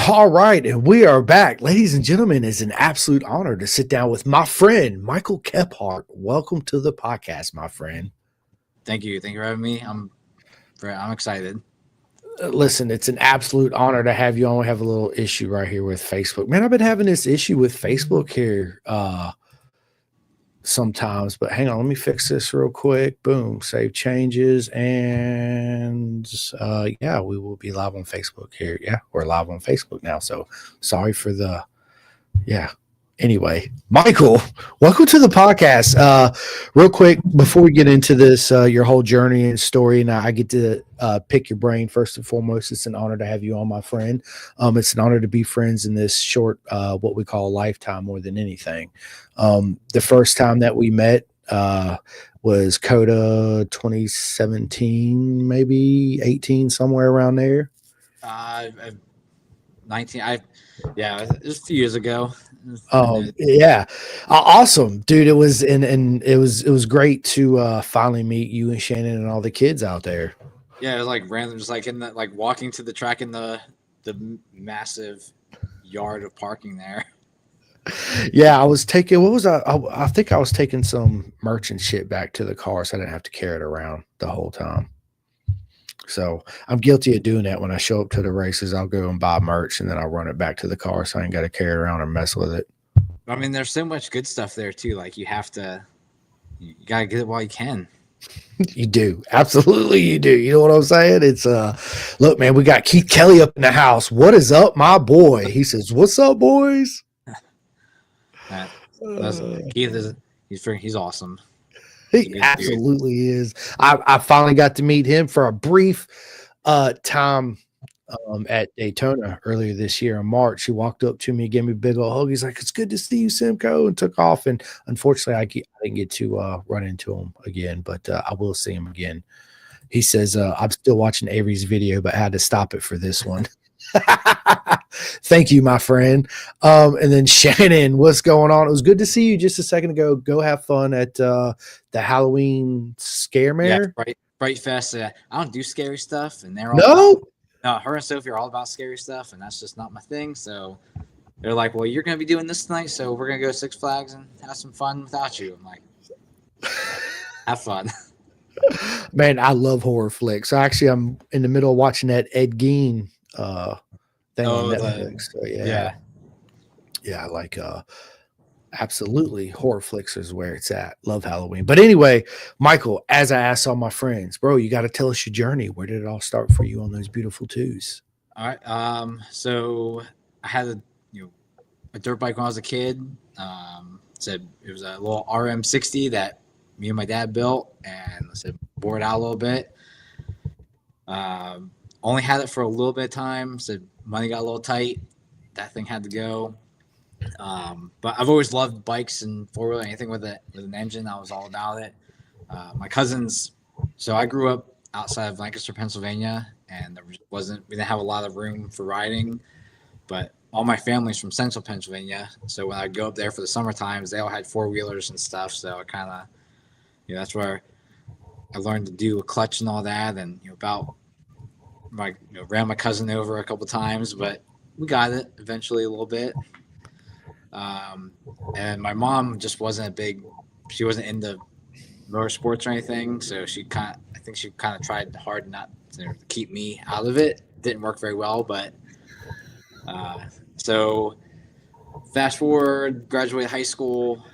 All right, and we are back. Ladies and gentlemen, it's an absolute honor to sit down with my friend, Michael Kephart. Welcome to the podcast, my friend. Thank you. Thank you for having me. I'm excited. Listen, it's an absolute honor to have you on. We have a little issue right here with Facebook. Man, I've been having this issue with Facebook here sometimes, but hang on, let me fix this real quick. Boom, save changes, and yeah, we will be live on Facebook here. Yeah, we're live on Facebook now. So sorry for the yeah. Anyway, Michael, welcome to the podcast. Real quick, before we get into this, your whole journey and story, and I get to pick your brain first and foremost. It's an honor to have you on, my friend. It's an honor to be friends in this short, what we call a lifetime more than anything. The first time that we met was CODA 2017, maybe 18, somewhere around there. I've 19. Yeah, it was a few years ago. Yeah, awesome, dude. It was and it was great to finally meet you and Shannon and all the kids out there. Yeah, it was like random, just like in the like walking to the track in the massive yard of parking there. Yeah, I was taking what was I think I was taking some merchant shit back to the car, so I didn't have to carry it around the whole time. So I'm guilty of doing that when I show up to the races. I'll go and buy merch and then I'll run it back to the car, so I ain't got to carry it around or mess with it. I mean, there's so much good stuff there too. Like you gotta get it while you can. You do. Absolutely you do. You know what I'm saying? It's look, man, we got Keith Kelly up in the house. What is up, my boy? He says, "What's up, boys?" Keith is he's awesome. He absolutely is. I finally got to meet him for a brief time at Daytona earlier this year in March. He walked up to me, gave me a big old hug. He's like, "It's good to see you, Simcoe," and took off. And unfortunately, I didn't get to run into him again, but I will see him again. He says, "I'm still watching Avery's video, but I had to stop it for this one." Thank you, my friend. And then Shannon, what's going on? It was good to see you just a second ago. Go have fun at the Halloween Scaremare. Yeah, Fright Fest. I don't do scary stuff, and they're all no. Her and Sophie are all about scary stuff, and that's just not my thing. So they're like, "Well, you're going to be doing this tonight, so we're going to go to Six Flags and have some fun without you." I'm like, "Have fun." Man, I love horror flicks. So actually, I'm in the middle of watching that Ed Gein thing on Netflix. So yeah, I like absolutely horror flicks is where it's at. Love Halloween. But anyway, Michael, as I asked all my friends, bro, you got to tell us your journey. Where did it all start for you on those beautiful twos? All right. So I had a dirt bike when I was a kid. Said it was a little RM60 that me and my dad built, and I said bore it out a little bit. Only had it for a little bit of time. Said money got a little tight. That thing had to go. But I've always loved bikes and four wheeler, anything with an engine. I was all about it. My cousins. So I grew up outside of Lancaster, Pennsylvania, and we didn't have a lot of room for riding. But all my family's from Central Pennsylvania, so when I go up there for the summer times, they all had four wheelers and stuff. So I kind of, that's where I learned to do a clutch and all that, and ran my cousin over a couple times, but we got it eventually a little bit. And my mom just she wasn't into motorsports or anything, so I think she kind of tried hard not to keep me out of it. Didn't work very well, but so fast forward, graduated high school,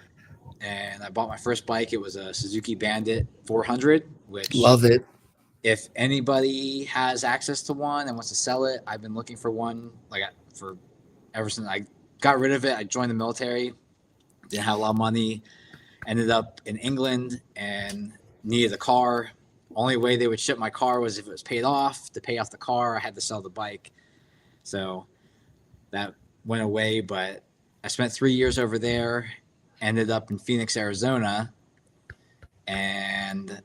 and I bought my first bike. It was a Suzuki Bandit 400, which love it. If anybody has access to one and wants to sell it, I've been looking for one for ever since I got rid of it. I joined the military, didn't have a lot of money, ended up in England and needed a car. Only way they would ship my car was if it was paid off. To pay off the car, I had to sell the bike. So that went away, but I spent 3 years over there, ended up in Phoenix, Arizona, and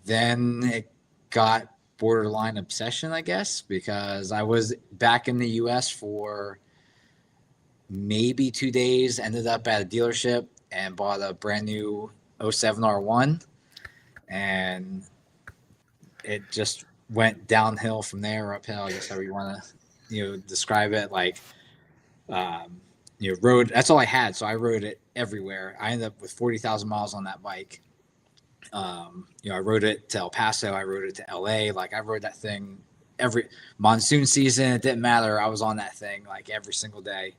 then it got borderline obsession, I guess, because I was back in the US for maybe 2 days, ended up at a dealership and bought a brand new 07 R1, and it just went downhill from there, uphill, I guess, however you want to describe it like, rode. That's all I had, so I rode it everywhere. I ended up with 40,000 miles on that bike. I rode it to El Paso. I rode it to LA. Like I rode that thing every monsoon season. It didn't matter. I was on that thing like every single day.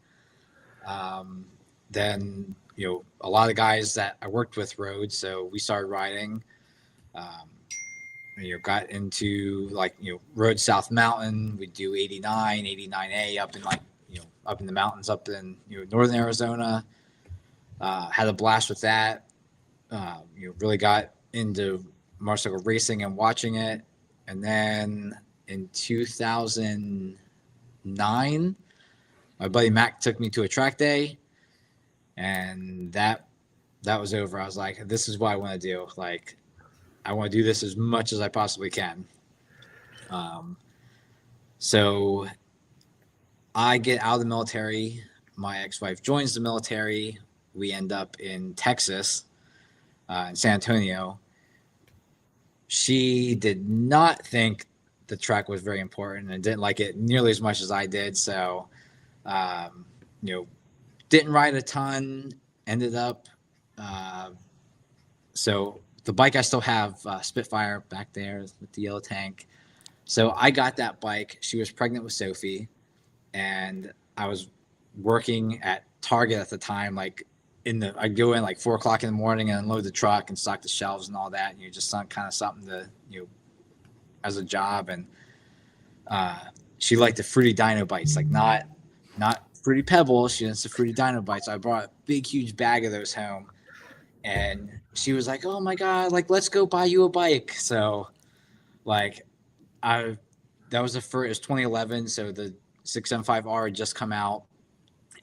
Then a lot of guys that I worked with rode, so we started riding. Um, got into like rode South Mountain. We'd do 89, 89A up in like up in the mountains up in northern Arizona. Had a blast with that. Really got into motorcycle racing and watching it. And then in 2009, my buddy Mac took me to a track day, and that was over. I was like, this is what I want to do. Like, I want to do this as much as I possibly can. So I get out of the military. My ex-wife joins the military. We end up in Texas, in San Antonio. She did not think the track was very important and didn't like it nearly as much as I did. So, didn't ride a ton. Ended up, so the bike I still have, Spitfire back there with the yellow tank. So I got that bike. She was pregnant with Sophie, and I was working at Target at the time. Like I'd go in like 4:00 in the morning and unload the truck and stock the shelves and all that. And just kind of something to as a job. And she liked the Fruity Dino bites, like not Fruity Pebbles. She likes the Fruity Dino bites. So I brought a big huge bag of those home, and she was like, "Oh my god, like let's go buy you a bike." So like that was the first. It was 2011, so the 675R had just come out,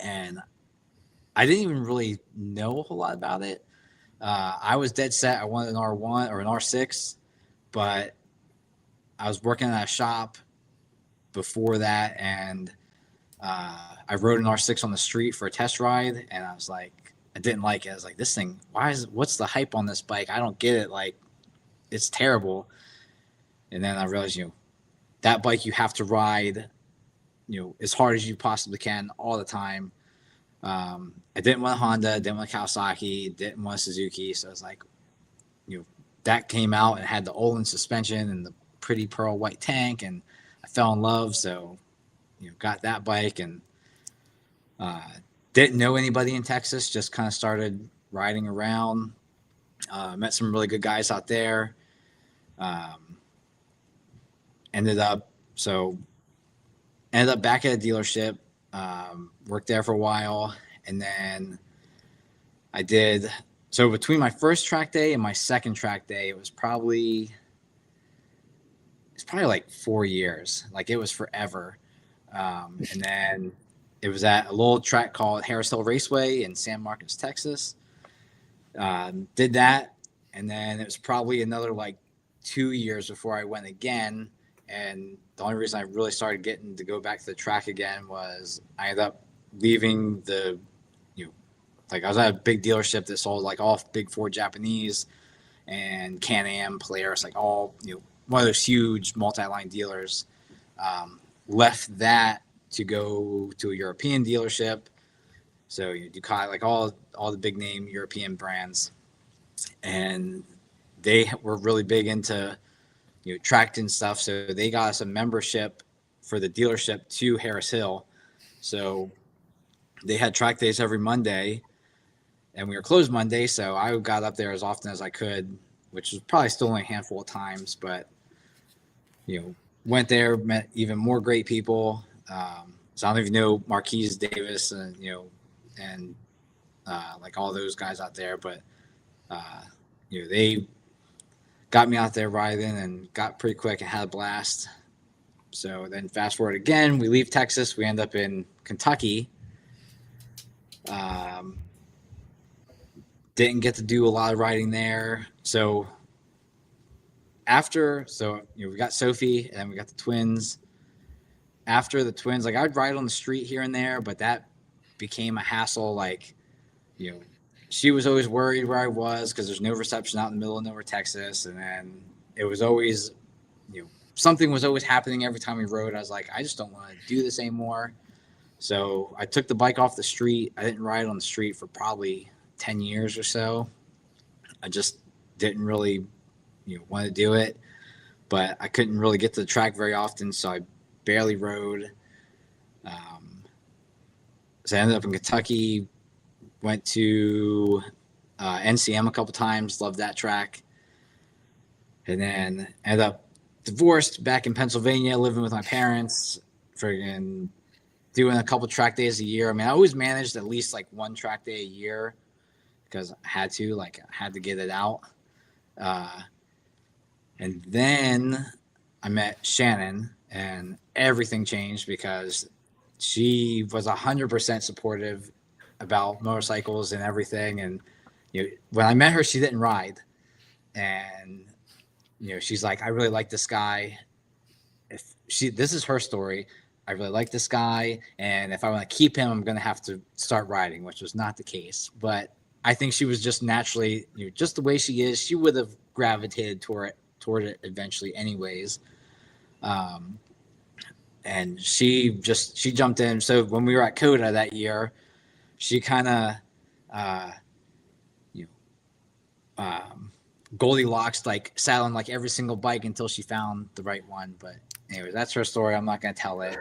and I didn't even really know a whole lot about it. I was dead set. I wanted an R1 or an R6, but I was working at a shop before that, and I rode an R6 on the street for a test ride, and I was like, I didn't like it. I was like, this thing, what's the hype on this bike? I don't get it. Like, it's terrible. And then I realized, that bike you have to ride, as hard as you possibly can all the time. I didn't want a Honda, didn't want a Kawasaki, didn't want a Suzuki. So I was like, that came out and had the Olin suspension and the pretty pearl white tank, and I fell in love. So, got that bike, and didn't know anybody in Texas, just kind of started riding around. Met some really good guys out there. Ended up back at a dealership, worked there for a while, and then I did. So between my first track day and my second track day, it's probably like 4 years. Like it was forever. And then it was at a little track called Harris Hill Raceway in San Marcos, Texas. Did that, and then it was probably another like 2 years before I went again. And the only reason I really started getting to go back to the track again was I ended up leaving like I was at a big dealership that sold like all big Ford Japanese and Can-Am, Polaris, like all, one of those huge multi-line dealers. Left that to go to a European dealership. So Ducati, like all the big name European brands. And they were really big into tracked and stuff. So they got us a membership for the dealership to Harris Hill. So they had track days every Monday, and we were closed Monday. So I got up there as often as I could, which was probably still only a handful of times, but went there, met even more great people. So I don't even know Marquise Davis and like all those guys out there, but they got me out there riding and got pretty quick and had a blast. So then fast forward again, we leave Texas, we end up in Kentucky. Didn't get to do a lot of riding there. So we got Sophie, and then we got the twins. After the twins, like I'd ride on the street here and there, but that became a hassle. Like, she was always worried where I was because there's no reception out in the middle of nowhere, Texas. And then it was always, something was always happening every time we rode. I was like, I just don't want to do this anymore. So I took the bike off the street. I didn't ride on the street for probably 10 years or so. I just didn't really, want to do it, but I couldn't really get to the track very often, so I barely rode. So I ended up in Kentucky, went to NCM a couple times, loved that track, and then ended up divorced back in Pennsylvania, living with my parents, friggin' doing a couple track days a year. I mean, I always managed at least like one track day a year because I had to get it out. And then I met Shannon, and everything changed because she was 100% supportive about motorcycles and everything. And when I met her, she didn't ride, and she's like, I really like this guy. This is her story. I really like this guy, and if I want to keep him, I'm going to have to start riding, which was not the case. But I think she was just naturally, just the way she is, she would have gravitated toward it eventually anyways. And she jumped in. So when we were at Coda that year, she kind of, Goldilocks, like sat on like every single bike until she found the right one. But anyway, that's her story. I'm not going to tell it.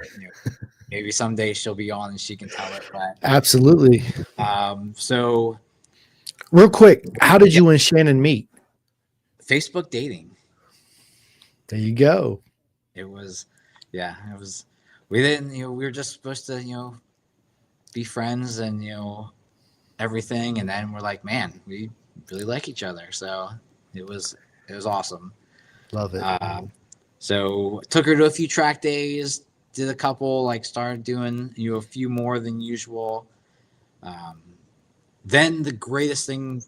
Maybe someday she'll be on and she can tell it. But Absolutely. So real quick, how did you and Shannon meet? Facebook dating. There you go. It was. We didn't, we were just supposed to, be friends and, everything. And then we're like, man, we really like each other. So it was awesome. Love it. So took her to a few track days, did a couple, like started doing, a few more than usual. Then the greatest thing,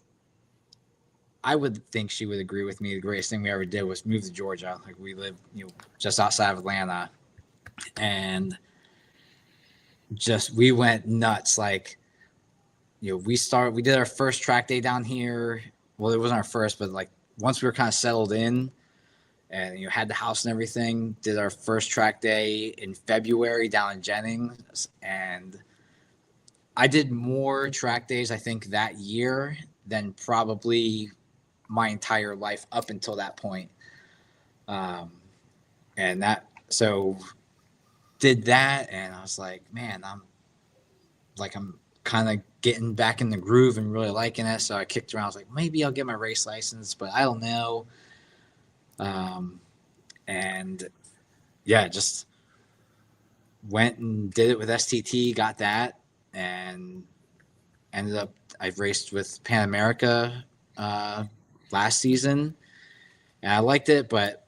I would think she would agree with me, the greatest thing we ever did was move to Georgia. Like we live, just outside of Atlanta, and we went nuts. Like, we did our first track day down here. Well, it wasn't our first, but like once we were kind of settled in and had the house and everything, did our first track day in February down in Jennings. And I did more track days, I think, that year than probably my entire life up until that point. Did that, and I was like, man, I'm kind of getting back in the groove and really liking it. So I kicked around. I was like, maybe I'll get my race license, but I don't know. And yeah, just went and did it with STT, got that, and ended up, I've raced with Pan America last season, and I liked it, but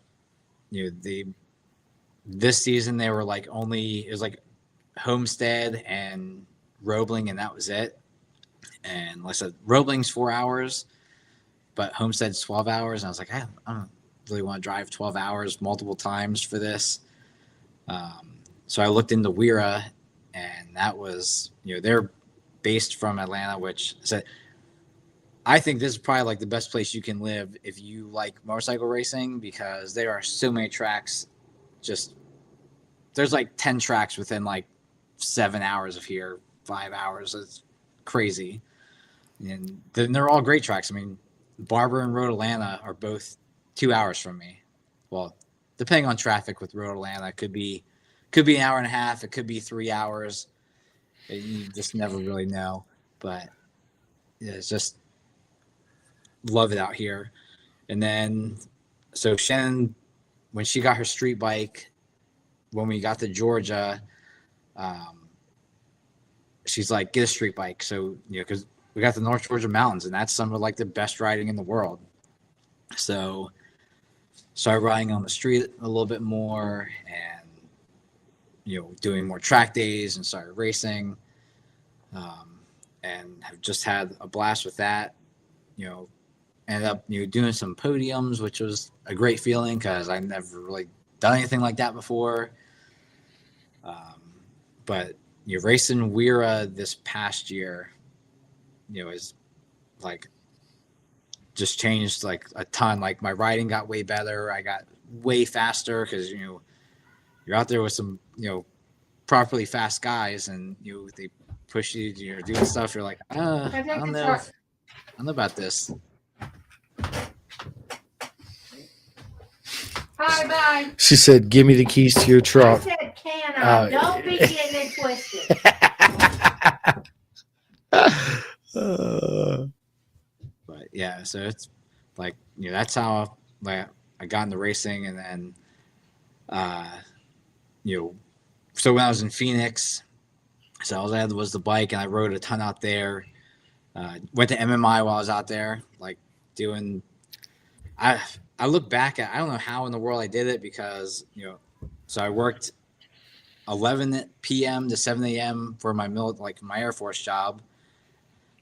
this season they were like it was like Homestead and Roebling, and that was it. And like I said, Roebling's 4 hours, but Homestead's 12 hours. And I was like, I don't really want to drive 12 hours multiple times for this. So I looked into Wera, and that was, they're based from Atlanta, which said, I think this is probably like the best place you can live if you like motorcycle racing, because there are so many tracks. There's like 10 tracks within like 7 hours of here, 5 hours. It's crazy. And they're all great tracks. I mean, Barber and Road Atlanta are both 2 hours from me. Well, depending on traffic with Road Atlanta, it could be an hour and a half. It could be 3 hours. You just never really know. But yeah, it's just love it out here. And then, so Shannon, when she got her street bike, when we got to Georgia, she's like, get a street bike. So, because we got the North Georgia mountains, and that's some of like the best riding in the world. So started riding on the street a little bit more, and doing more track days, and started racing, and have just had a blast with that. Ended up doing some podiums, which was a great feeling because I never really done anything like that before. But racing Wera this past year, is like just changed like a ton. Like my riding got way better. I got way faster because you're out there with some properly fast guys, and they push you. You're doing stuff. You're like, I don't know. I don't know about this. Bye bye. She said, "Give me the keys to your I truck." said, can I? Don't be getting it twisted. But yeah, so it's like that's how like I got into racing, and then so when I was in Phoenix, so all I had was the bike, and I rode a ton out there. Went to MMI while I was out there, like doing. I look back at I don't know how in the world I did it because so I worked 11 p.m. to 7 a.m. for my Air Force job.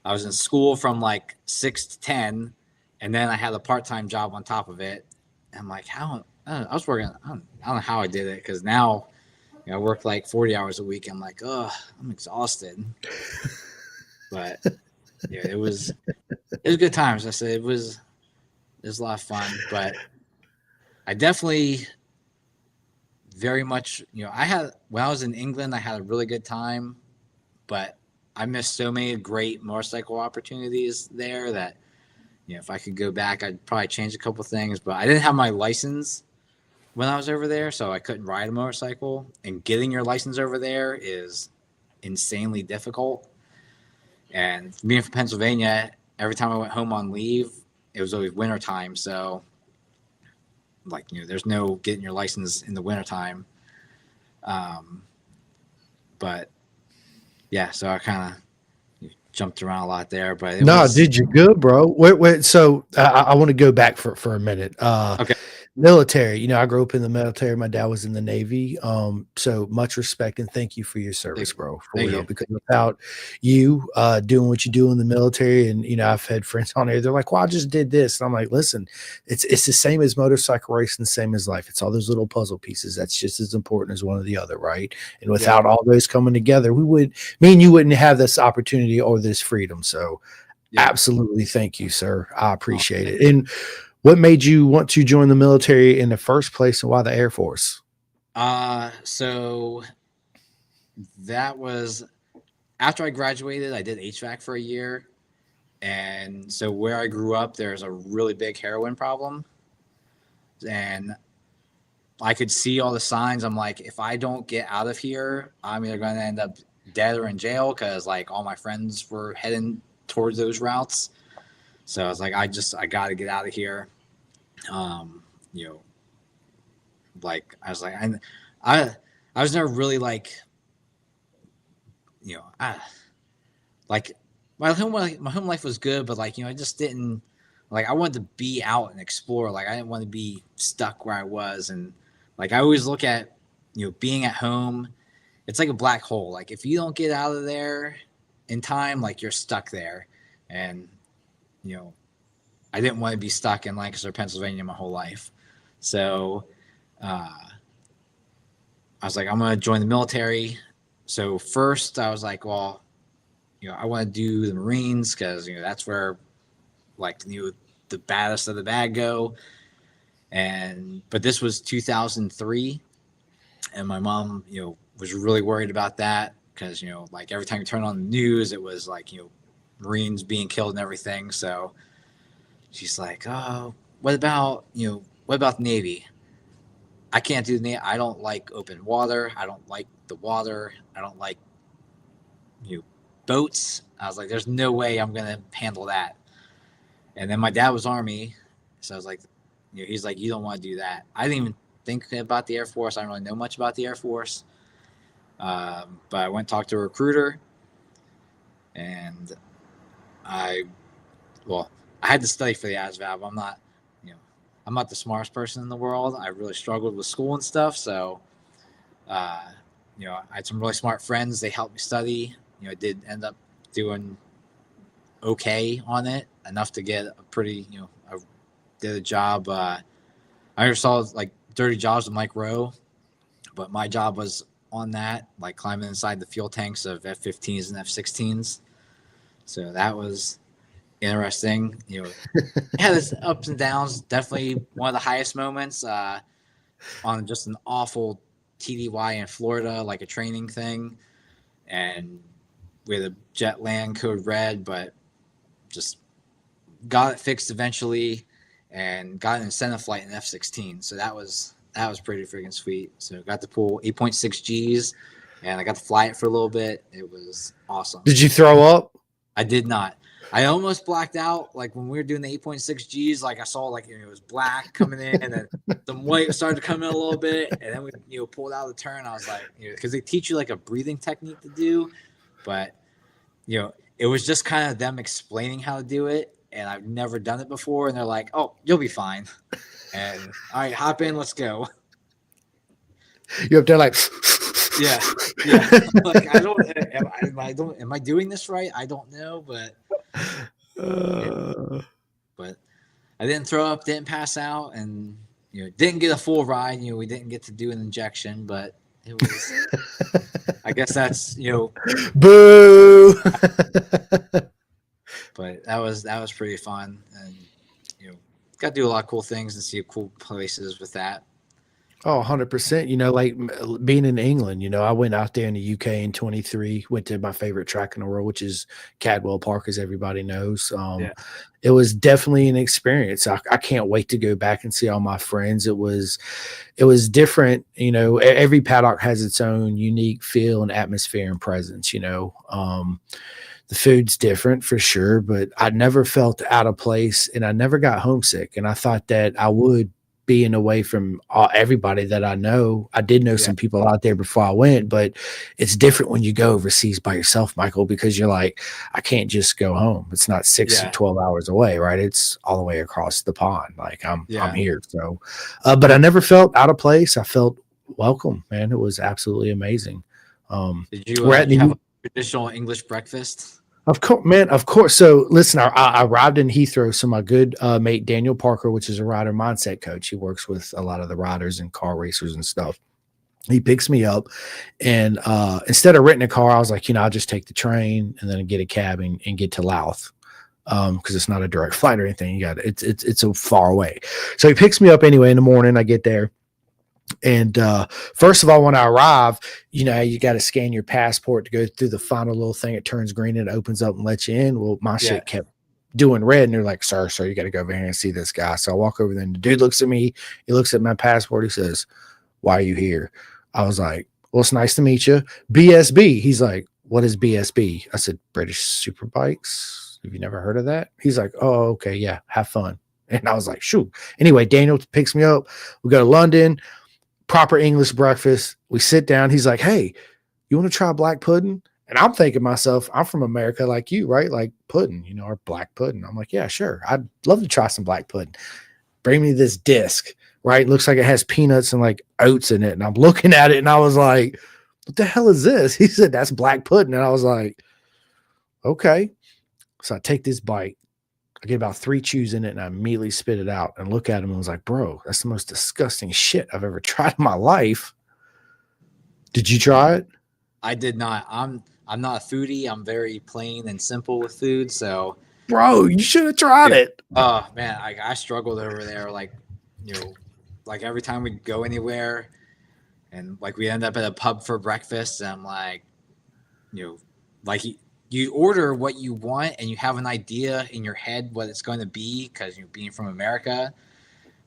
I was in school from like 6 to 10, and then I had a part-time job on top of it. And I'm like, I was working. I don't know how I did it because now I work like 40 hours a week. I'm like, I'm exhausted. But it was good times. I said it was a lot of fun, but I definitely very much I had when I was in England, I had a really good time, but I missed so many great motorcycle opportunities there that if I could go back, I'd probably change a couple things. But I didn't have my license when I was over there, so I couldn't ride a motorcycle. And getting your license over there is insanely difficult. And being from Pennsylvania, every time I went home on leave, it was always wintertime. So, there's no getting your license in the wintertime. But yeah, so I kind of jumped around a lot there. But did you good, bro? Wait. So I want to go back for a minute. Okay. Military. I grew up in the military. My dad was in the Navy. So much respect and thank you for your service, bro. For real. Because without you doing what you do in the military, and I've had friends on there, they're like, "Well, I just did this," and I'm like, "Listen, it's the same as motorcycle racing, the same as life. It's all those little puzzle pieces. That's just as important as one or the other, right? And without all those coming together, me and you wouldn't have this opportunity or this freedom. So, absolutely, thank you, sir. I appreciate it. And what made you want to join the military in the first place, and why the Air Force? So that was after I graduated. I did HVAC for a year, and so where I grew up, there's a really big heroin problem, and I could see all the signs. I'm like, if I don't get out of here, I'm either going to end up dead or in jail because all my friends were heading towards those routes. So I was like, I got to get out of here. I was like, I was never really my home life was good, but I just didn't I wanted to be out and explore. I didn't want to be stuck where I was. And I always look at, being at home, it's like a black hole. If you don't get out of there in time, you're stuck there. And, I didn't want to be stuck in Lancaster, Pennsylvania my whole life. So I was like, I'm going to join the military. So first I was like, well, I want to do the Marines because, that's where the baddest of the bad go. But this was 2003. And my mom, was really worried about that because, every time you turn on the news, it was Marines being killed and everything. So she's like, oh, what about the Navy? I can't do the Navy. I don't like open water. I don't like the water. I don't like boats. I was like, there's no way I'm going to handle that. And then my dad was Army. So I was like, he's like, you don't want to do that. I didn't even think about the Air Force. I don't really know much about the Air Force. But I went and talked to a recruiter, and I had to study for the ASVAB. I'm not the smartest person in the world. I really struggled with school and stuff. So, I had some really smart friends. They helped me study. I did end up doing okay on it, enough to get a pretty, I did a job. I never saw Dirty Jobs with Mike Rowe, but my job was on that, climbing inside the fuel tanks of F-15s and F-16s. So that was interesting. It had its ups and downs. Definitely one of the highest moments. on just an awful TDY in Florida, like a training thing, and we had a jet land code red, but just got it fixed eventually, and got an incentive flight in F-16. So that was pretty freaking sweet. So got to pull 8.6 Gs, and I got to fly it for a little bit. It was awesome. Did you throw up? I did not. I almost blacked out. Like when we were doing the 8.6 Gs, like I saw like it was black coming in, and then some white started to come in a little bit, and then we pulled out of the turn. I was like, because they teach you like a breathing technique to do, but it was just kind of them explaining how to do it, and I've never done it before, and they're like, "Oh, you'll be fine," and all right, hop in, let's go. You're up there like, yeah. Like am I doing this right? I don't know, but but I didn't throw up, didn't pass out, and didn't get a full ride. We didn't get to do an injection, but it was. I guess that's boo. But that was pretty fun, and got to do a lot of cool things and see cool places with that. Oh, 100%. Like being in England, I went out there in the UK in 23, went to my favorite track in the world, which is Cadwell Park, as everybody knows. It was definitely an experience. I can't wait to go back and see all my friends. It was different. Every paddock has its own unique feel and atmosphere and presence, the food's different for sure, but I never felt out of place, and I never got homesick. And I thought that I would, being away from everybody that I know. I did know some people out there before I went, but it's different when you go overseas by yourself, Michael, because you're like, I can't just go home. It's not 6 or 12 hours away, right? It's all the way across the pond. Like I'm here. So, but I never felt out of place. I felt welcome, man. It was absolutely amazing. Did you have a traditional English breakfast? Of course, man. Of course. So listen, I arrived in Heathrow. So my good mate, Daniel Parker, which is a rider mindset coach, he works with a lot of the riders and car racers and stuff. He picks me up, and instead of renting a car, I was like, I'll just take the train and then get a cab and get to Louth. Because it's not a direct flight or anything. It's so far away. So he picks me up anyway in the morning. I get there. And first of all, when I arrive, you got to scan your passport to go through the final little thing. It turns green and it opens up and lets you in. Well, my shit kept doing red, and they're like, sir, you got to go over here and see this guy. So I walk over there, and the dude looks at me. He looks at my passport. He says, why are you here? I was like, well, it's nice to meet you. BSB. He's like, what is BSB? I said, British Superbikes. Have you never heard of that? He's like, oh, okay. Yeah. Have fun. And I was like, shoot. Anyway, Daniel picks me up. We go to London. Proper English breakfast. We sit down. He's like, hey, you want to try black pudding? And I'm thinking myself, I'm from America like you, right? Like pudding, or black pudding. I'm like, yeah, sure. I'd love to try some black pudding. Bring me this disc, right? Looks like it has peanuts and like oats in it. And I'm looking at it, and I was like, what the hell is this? He said, that's black pudding. And I was like, okay. So I take this bite. I get about 3 chews in it, and I immediately spit it out and look at him and was like, bro, that's the most disgusting shit I've ever tried in my life. Did you try it? I did not. I'm not a foodie. I'm very plain and simple with food. So, bro, you should have tried it. Oh man, I struggled over there. Like, like every time we go anywhere, and like we end up at a pub for breakfast, and I'm like, like you order what you want, and you have an idea in your head what it's going to be because you're being from America,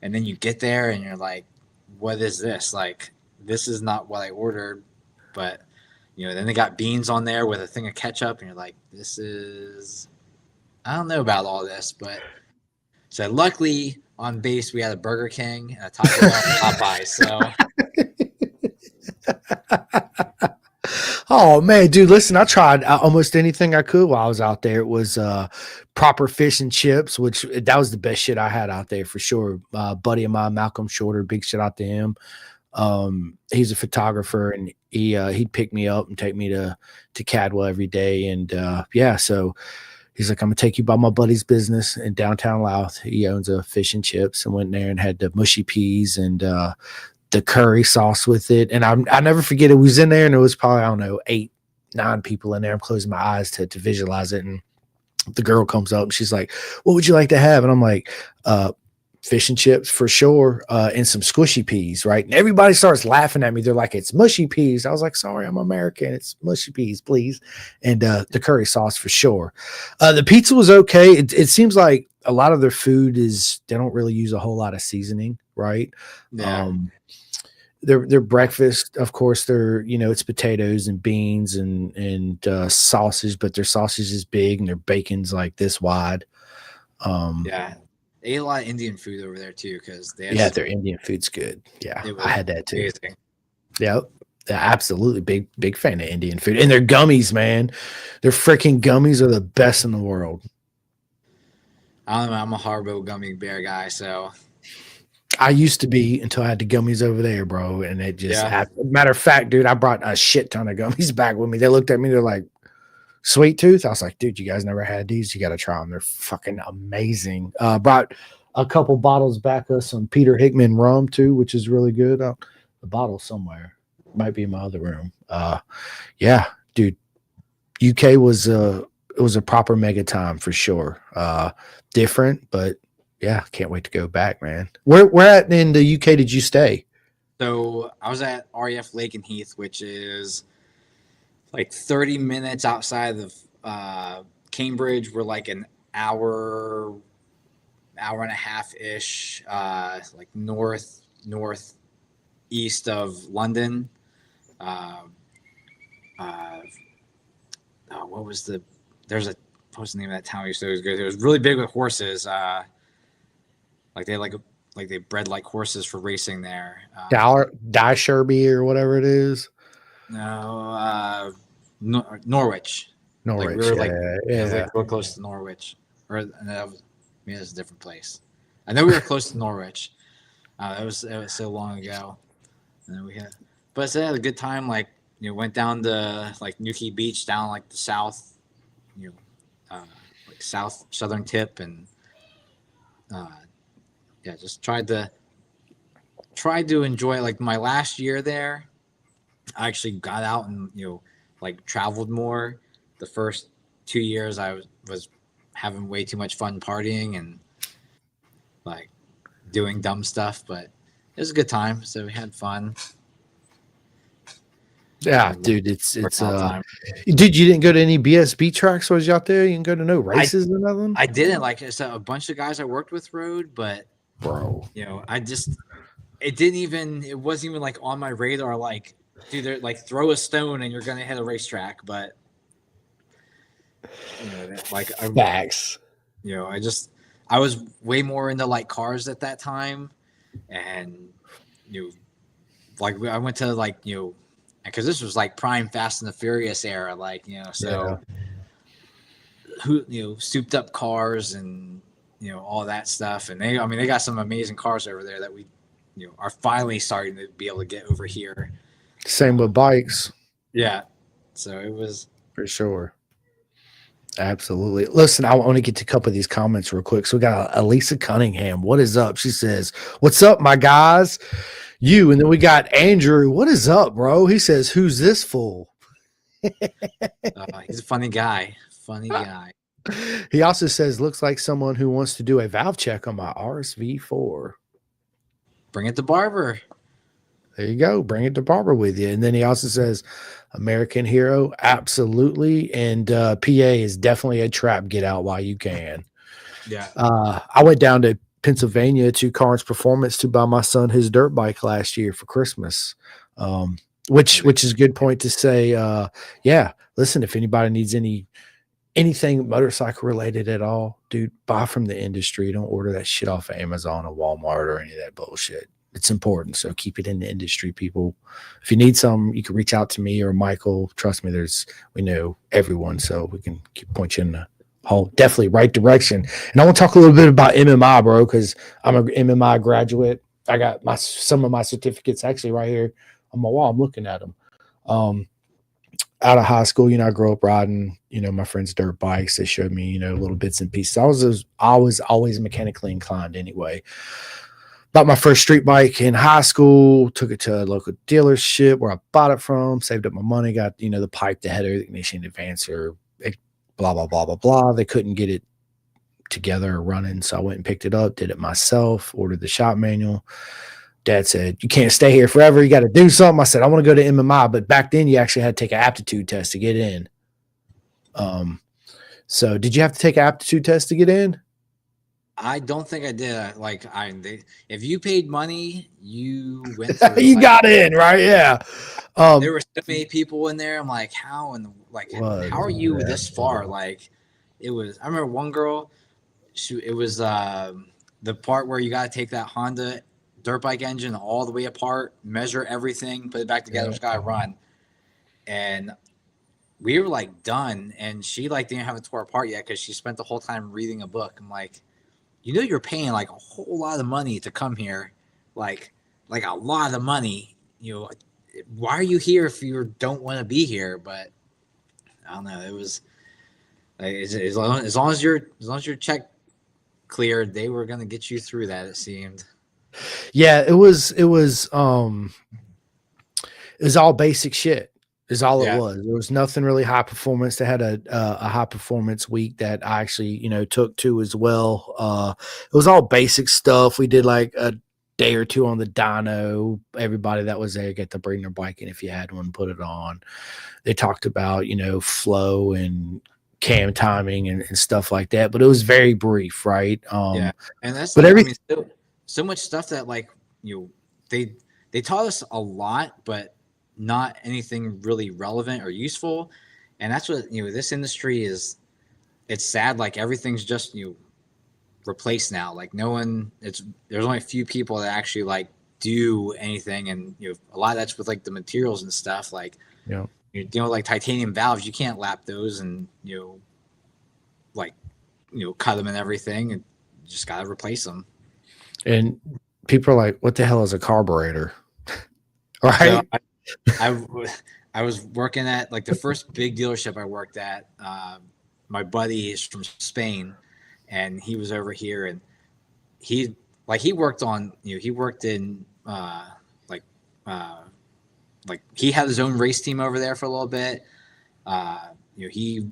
and then you get there and you're like, what is this? Like, this is not what I ordered. But then they got beans on there with a thing of ketchup, and you're like, this is, I don't know about all this. But so luckily on base we had a Burger King and a Taco Bell and Popeyes. So oh man, dude, listen, I tried almost anything I could while I was out there. It was proper fish and chips, which that was the best shit I had out there for sure. Buddy of mine, Malcolm Shorter, big shout out to him. He's a photographer, and he'd pick me up and take me to Cadwell every day. And so he's like, I'm gonna take you by my buddy's business in downtown Louth. He owns a fish and chips, and went there and had the mushy peas and the curry sauce with it. And I never forget it. We was in there, and it was probably, I don't know, 8, 9 people in there. I'm closing my eyes to visualize it. And the girl comes up and she's like, what would you like to have? And I'm like, fish and chips for sure, and some squishy peas, right? And everybody starts laughing at me. They're like, "It's mushy peas." I was like, "Sorry, I'm American. It's mushy peas, please." And the curry sauce for sure. The pizza was okay. It seems like a lot of their food is they don't really use a whole lot of seasoning, right? Yeah. Their breakfast, of course, it's potatoes and beans and sausage, but their sausage is big and their bacon's like this wide. Yeah. Ate a lot of Indian food over there too, because they had Yeah, their Indian food's good. Yeah, it I was had that too. amazing. Yep. Yeah, absolutely big fan of Indian food. And their gummies, man. Their freaking gummies are the best in the world. I don't know. I'm a Haribo gummy bear guy, so I used to be until I had the gummies over there, bro. And it just Yeah. matter of fact, dude, I brought a shit ton of gummies back with me. They looked at me, they're like, Sweet Tooth. I was like, dude, you guys never had these. You got to try them. They're fucking amazing. Brought a couple bottles back of some Peter Hickman rum too, which is really good. The bottle somewhere might be in my other room. Yeah, dude, UK was it was a proper mega time for sure. Different, but yeah, can't wait to go back, man. Where at in the UK did you stay? So I was at REF Lake and Heath, which is like 30 minutes outside of Cambridge. We're like an hour and a half ish, like northeast of London. What was the name of that town we used to always go to? It was really big with horses. Like they bred like horses for racing there. Sherby or whatever it is. No, Norwich. Norwich. Like we were yeah. like real close to Norwich, or that was maybe it's a different place. I know we were close to Norwich. It was so long ago, and then but I had a good time. Like went down to like Newquay Beach, down like the south, like southern tip, and yeah, just tried to enjoy like my last year there. I actually got out and like traveled more. The first 2 years I was having way too much fun partying and like doing dumb stuff, but it was a good time. So we had fun. Yeah, dude, it's dude, you didn't go to any BSB tracks was you out there? You didn't go to no races or nothing? I didn't. Like I said, a bunch of guys I worked with rode, but bro, it wasn't even like on my radar. Like, dude, they're like throw a stone and you're gonna hit a racetrack, but facts. I was way more into like cars at that time, and like I went to like because this was like prime Fast and the Furious era, like who souped up cars and all that stuff, and they got some amazing cars over there that we are finally starting to be able to get over here. Same with bikes. Yeah, so it was for sure. Absolutely. Listen, I want to get to a couple of these comments real quick. So we got Elisa Cunningham. What is up? She says, "What's up, my guys? You." And then we got Andrew. What is up, bro? He says, "Who's this fool?" He's a funny guy. Funny guy. He also says, "Looks like someone who wants to do a valve check on my RSV4. Bring it to Barber." There you go. Bring it to Barber with you. And then he also says, "American hero." Absolutely. And PA is definitely a trap. Get out while you can. Yeah. I went down to Pennsylvania to Carnes Performance to buy my son his dirt bike last year for Christmas. Which is a good point to say. Yeah, listen, if anybody needs anything motorcycle related at all, dude, buy from the industry. Don't order that shit off of Amazon or Walmart or any of that bullshit. It's important. So keep it in the industry, people. If you need some, you can reach out to me or Michael. Trust me, we know everyone, so we can point you in the whole definitely right direction. And I want to talk a little bit about MMI, bro, because I'm an MMI graduate. I got some of my certificates actually right here on my wall. I'm looking at them. Out of high school, I grew up riding, my friends' dirt bikes. They showed me, little bits and pieces. I was always mechanically inclined anyway. Bought my first street bike in high school, took it to a local dealership where I bought it from, saved up my money, got, the pipe, the header, the ignition advancer, blah, blah, blah, blah, blah. They couldn't get it together running. So I went and picked it up, did it myself, ordered the shop manual. Dad said, you can't stay here forever. You got to do something. I said, I want to go to MMI. But back then you actually had to take an aptitude test to get in. So did you have to take an aptitude test to get in? I don't think I did. If you paid money, you went through. You got in, right? Yeah. There were so many people in there. I'm like, how are you this far? Like, it was. I remember one girl. It was the part where you got to take that Honda dirt bike engine all the way apart, measure everything, put it back together, just got to run. And we were like done, and she like didn't have it tore apart yet because she spent the whole time reading a book. I'm like, you're paying like a whole lot of money to come here, like a lot of money. Why are you here if you don't want to be here? But I don't know. It was like, as long as your check cleared, they were gonna get you through that. It seemed. Yeah, it was all basic shit. Is all it was. There was nothing really high performance. They had a high performance week that I actually, took to as well. It was all basic stuff. We did like a day or two on the dyno. Everybody that was there get to bring their bike in if you had one, put it on. They talked about, flow and cam timing and stuff like that, but it was very brief, right? And that's but so much stuff that they taught us a lot, but not anything really relevant or useful. And that's what this industry is. It's sad, like everything's just replaced now. Like there's only a few people that actually like do anything, and a lot of that's with like the materials and stuff. Like you're dealing with like titanium valves, you can't lap those and cut them and everything, and you just gotta replace them. And people are like, what the hell is a carburetor? Right. So I was working at like the first big dealership I worked at. My buddy is from Spain, and he was over here, and he worked on he worked in he had his own race team over there for a little bit. He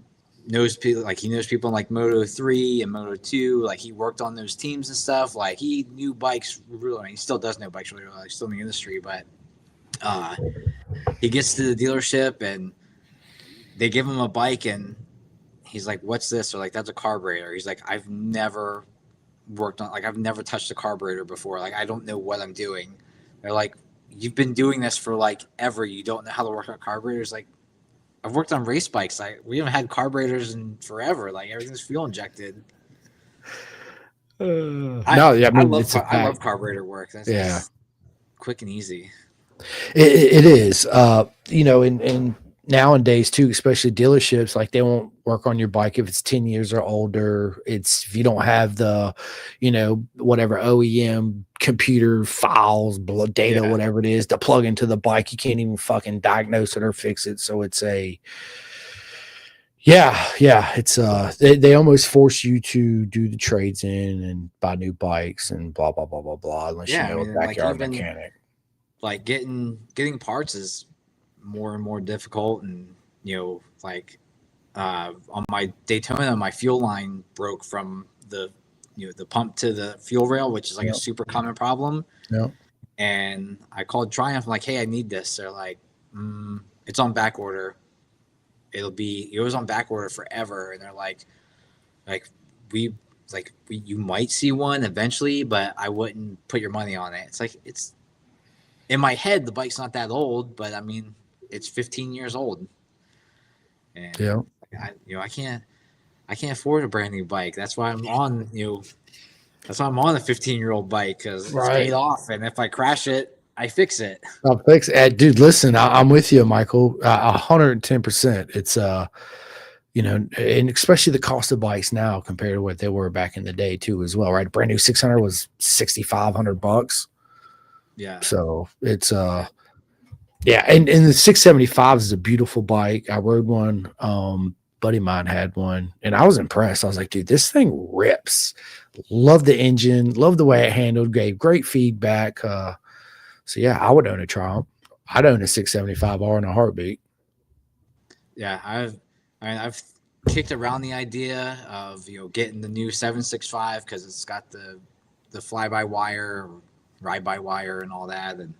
knows people in like Moto 3 and Moto 2. Like he worked on those teams and stuff. Like he knew bikes really. He still does know bikes really well. He's still in the industry, but he gets to the dealership and they give him a bike and he's like, what's this? Or like, that's a carburetor. He's like, I've never touched a carburetor before. Like, I don't know what I'm doing. They're like, you've been doing this for like ever. You don't know how to work on carburetors. Like, I've worked on race bikes. We haven't had carburetors in forever. Like everything's fuel injected. I love carburetor work. That's quick and easy. It is, and nowadays too, especially dealerships, like they won't work on your bike if it's 10 years or older. It's if you don't have the, whatever OEM computer files, data, whatever it is to plug into the bike, you can't even fucking diagnose it or fix it. So it's it's they almost force you to do the trades in and buy new bikes and blah blah blah blah blah unless a backyard mechanic. Like getting parts is more and more difficult, and on my Daytona, my fuel line broke from the pump to the fuel rail, which is like a super common problem. And I called Triumph. I'm like, hey, I need this. They're like, it's on back order. It was on back order forever. And they're like you might see one eventually, but I wouldn't put your money on it. It's like, it's in my head, the bike's not that old, but I mean, it's 15 years old. And I can't afford a brand new bike. That's why I'm on, that's why I'm on a 15-year-old bike, because it's paid off. And if I crash it, I fix it. I'll fix it. Dude, listen, I'm with you, Michael. 110%. It's, and especially the cost of bikes now compared to what they were back in the day too, as well, right? A brand new 600 was $6,500. Yeah. So it's, and the 675 is a beautiful bike. I rode one. Buddy of mine had one, and I was impressed. I was like, dude, this thing rips. Love the engine. Love the way it handled. Gave great feedback. So yeah, I would own a Triumph. I'd own a 675R in a heartbeat. Yeah, I've kicked around the idea of getting the new 765 because it's got the fly by wire, ride by wire, and all that, and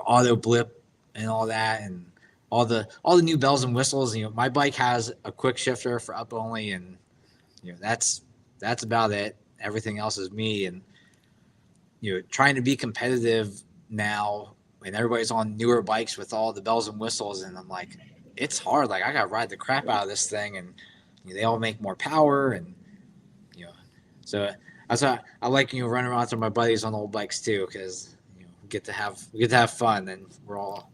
auto blip and all that, and all the new bells and whistles. My bike has a quick shifter for up only, and that's about it. Everything else is me, and trying to be competitive now, and everybody's on newer bikes with all the bells and whistles, and I'm like, it's hard. Like I got to ride the crap out of this thing, and they all make more power, and so that's why I like running around with my buddies on old bikes too, because we get to have fun, and we're all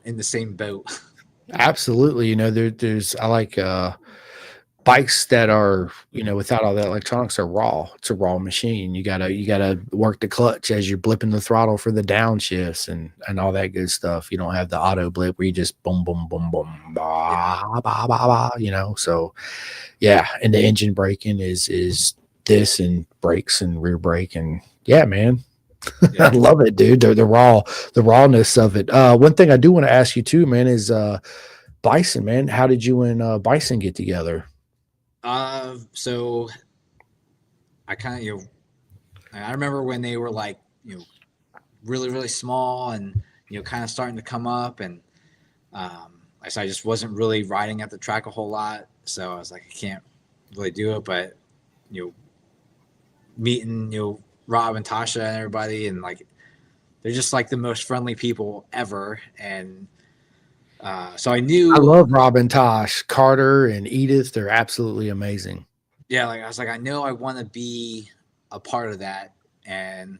in the same boat. Absolutely. There's I like bikes that are, without all that electronics are raw. It's a raw machine. You gotta work the clutch as you're blipping the throttle for the downshifts and all that good stuff. You don't have the auto blip where you just boom, boom, boom, boom, bah, bah, bah, bah, so yeah. And the engine braking is this and brakes and rear brake. And yeah, man, I love it, dude. The rawness of it. One thing I do want to ask you too, man, is Bison, man. How did you and Bison get together? So I kind of, I remember when they were like, really, really small and, kind of starting to come up, and I just wasn't really riding at the track a whole lot. So I was like, I can't really do it, but, meeting, Rob and Tasha and everybody, and like, they're just like the most friendly people ever. And so I knew. I love Rob and Tosh, Carter and Edith. They're absolutely amazing. Yeah, like I was like, I know I want to be a part of that. And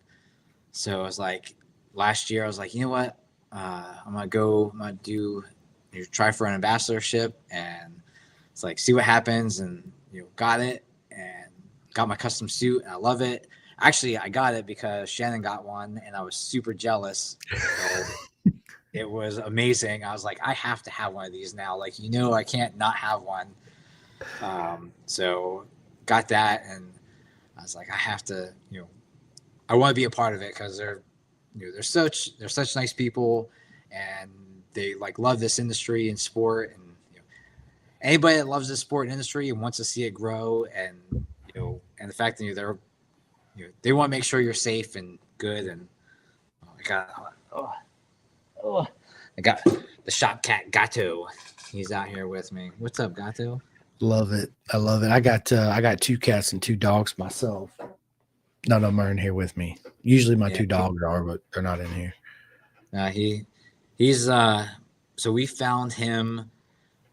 so I was like, last year I was like, you know what? I'm gonna do try for an ambassadorship, and it's like, see what happens. And got it, and got my custom suit, and I love it. Actually, I got it because Shannon got one, and I was super jealous. It was amazing. I was like, I have to have one of these now. Like, I can't not have one. So got that, and I was like, I have to, I want to be a part of it because they're such nice people, and they like love this industry and sport, and anybody that loves this sport and industry and wants to see it grow, and and the fact that they want to make sure you're safe and good. And I got the shop cat Gato. He's out here with me. What's up, Gato? Love it. I love it. I got 2 cats and 2 dogs myself. None of them are in here with me. Usually my 2 dogs are, but they're not in here. He's so we found him.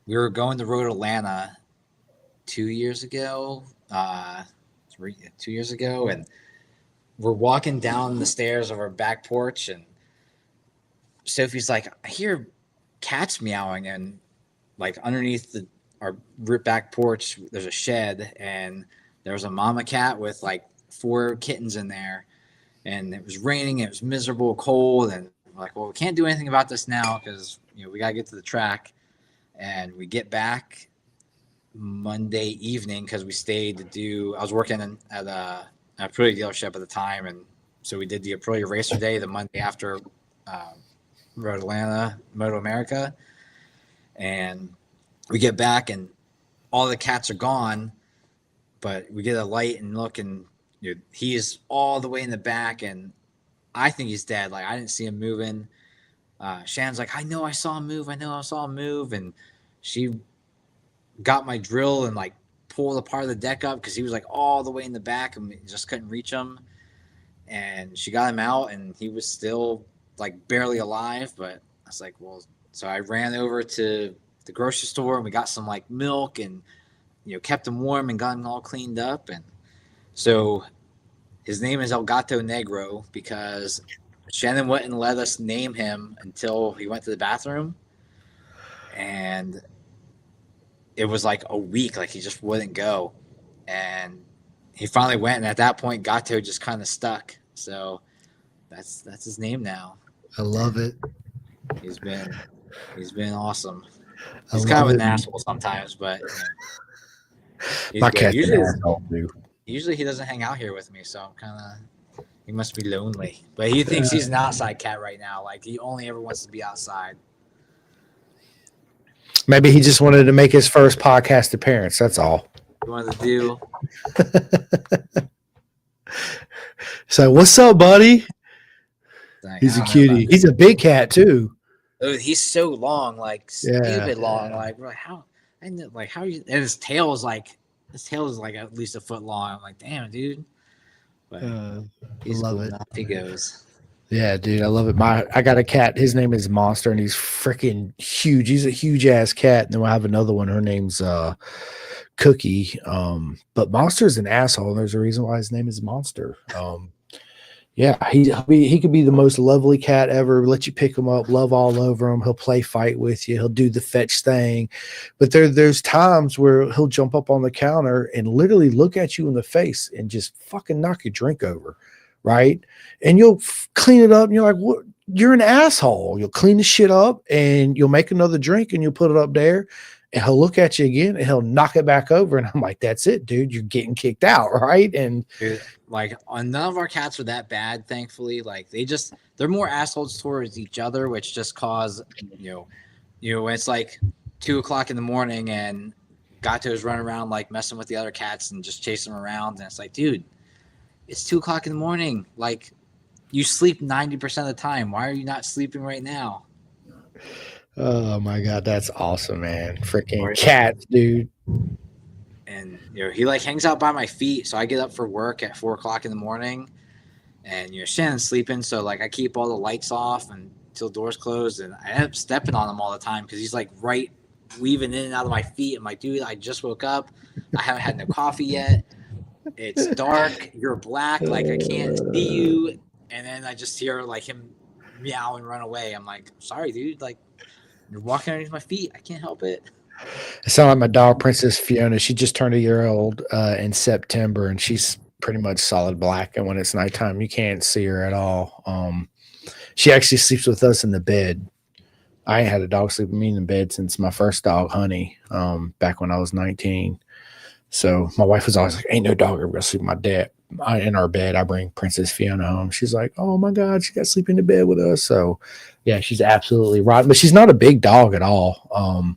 We were going to Road Atlanta 2 years ago. 2 years ago, and we're walking down the stairs of our back porch, and Sophie's like, I hear cats meowing, and like underneath our back porch, there's a shed, and there was a mama cat with like 4 kittens in there, and it was raining, and it was miserable, cold, and we're like, well, we can't do anything about this now because we gotta get to the track. And we get back Monday evening because we stayed to do. I was working at a Aprilia dealership at the time, and so we did the Aprilia Racer Day the Monday after Road Atlanta, Moto America, and we get back and all the cats are gone, but we get a light and look, and he is all the way in the back, and I think he's dead. Like, I didn't see him moving. Shannon's like, I know I saw him move. And she got my drill and like pulled a part of the deck up because he was like all the way in the back and we just couldn't reach him. And she got him out, and he was still like barely alive. But I was like, well, so I ran over to the grocery store and we got some like milk and kept him warm and got him all cleaned up. And so his name is El Gato Negro because Shannon wouldn't let us name him until he went to the bathroom. And it was like a week, like he just wouldn't go. And he finally went, and at that point, Gato just kind of stuck. So that's his name now. I love it. He's been awesome. He's kind of an asshole sometimes, but my cat's an asshole too. Usually he doesn't hang out here with me, so I'm kind of, he must be lonely. But he thinks he's an outside cat right now. Like, he only ever wants to be outside. Maybe he just wanted to make his first podcast appearance. That's all. You wanted to do. So, what's up, buddy? Like, He's I a don't know about cutie. He's a big cat too. Oh, he's so long, like Yeah. stupid long. Like, we're like how? And like how you? And his tail is like at least a foot long. I'm like, damn, dude. But he's love cool it. enough. He goes. Yeah, dude, I love it. I got a cat. His name is Monster, and he's freaking huge. He's a huge ass cat. And then we'll have another one. Her name's Cookie. But Monster's an asshole, and there's a reason why his name is Monster. Yeah, he could be the most lovely cat ever. Let you pick him up, love all over him. He'll play fight with you. He'll do the fetch thing. But there's times where he'll jump up on the counter and literally look at you in the face and just fucking knock your drink over, right? And you'll clean it up, and you're like, "What? You're an asshole." You'll clean the shit up, and you'll make another drink, and you'll put it up there, and he'll look at you again, and he'll knock it back over. And I'm like, "That's it, dude. You're getting kicked out, right?" And Dude, like none of our cats are that bad, thankfully. Like they're more assholes towards each other, which just cause when it's like 2:00 in the morning and Gato's running around like messing with the other cats and just chasing them around, and it's like, dude, it's 2:00 in the morning. Like you sleep 90% of the time. Why are you not sleeping right now? oh my god, that's awesome, man! Freaking cats, dude. And he like hangs out by my feet, so I get up for work at 4:00 in the morning, and Shannon's sleeping, so like I keep all the lights off until doors closed, and I end up stepping on him all the time because he's like right weaving in and out of my feet. I'm like, dude, I just woke up, I haven't had no coffee yet. It's dark, you're black, like I can't see you, and then I just hear like him meow and run away. I'm like, sorry, dude, like you're walking underneath my feet, I can't help it. It sounds like my dog, Princess Fiona. She just turned a year old in September, and she's pretty much solid black. And when it's nighttime, you can't see her at all. She actually sleeps with us in the bed. I ain't had a dog sleep with me in the bed since my first dog, Honey, back when I was 19. So my wife was always like, "Ain't no dog ever gonna sleep with my dad in our bed." I bring Princess Fiona home. She's like, "Oh my god, she got to sleep in the bed with us." So yeah, she's absolutely right. But she's not a big dog at all.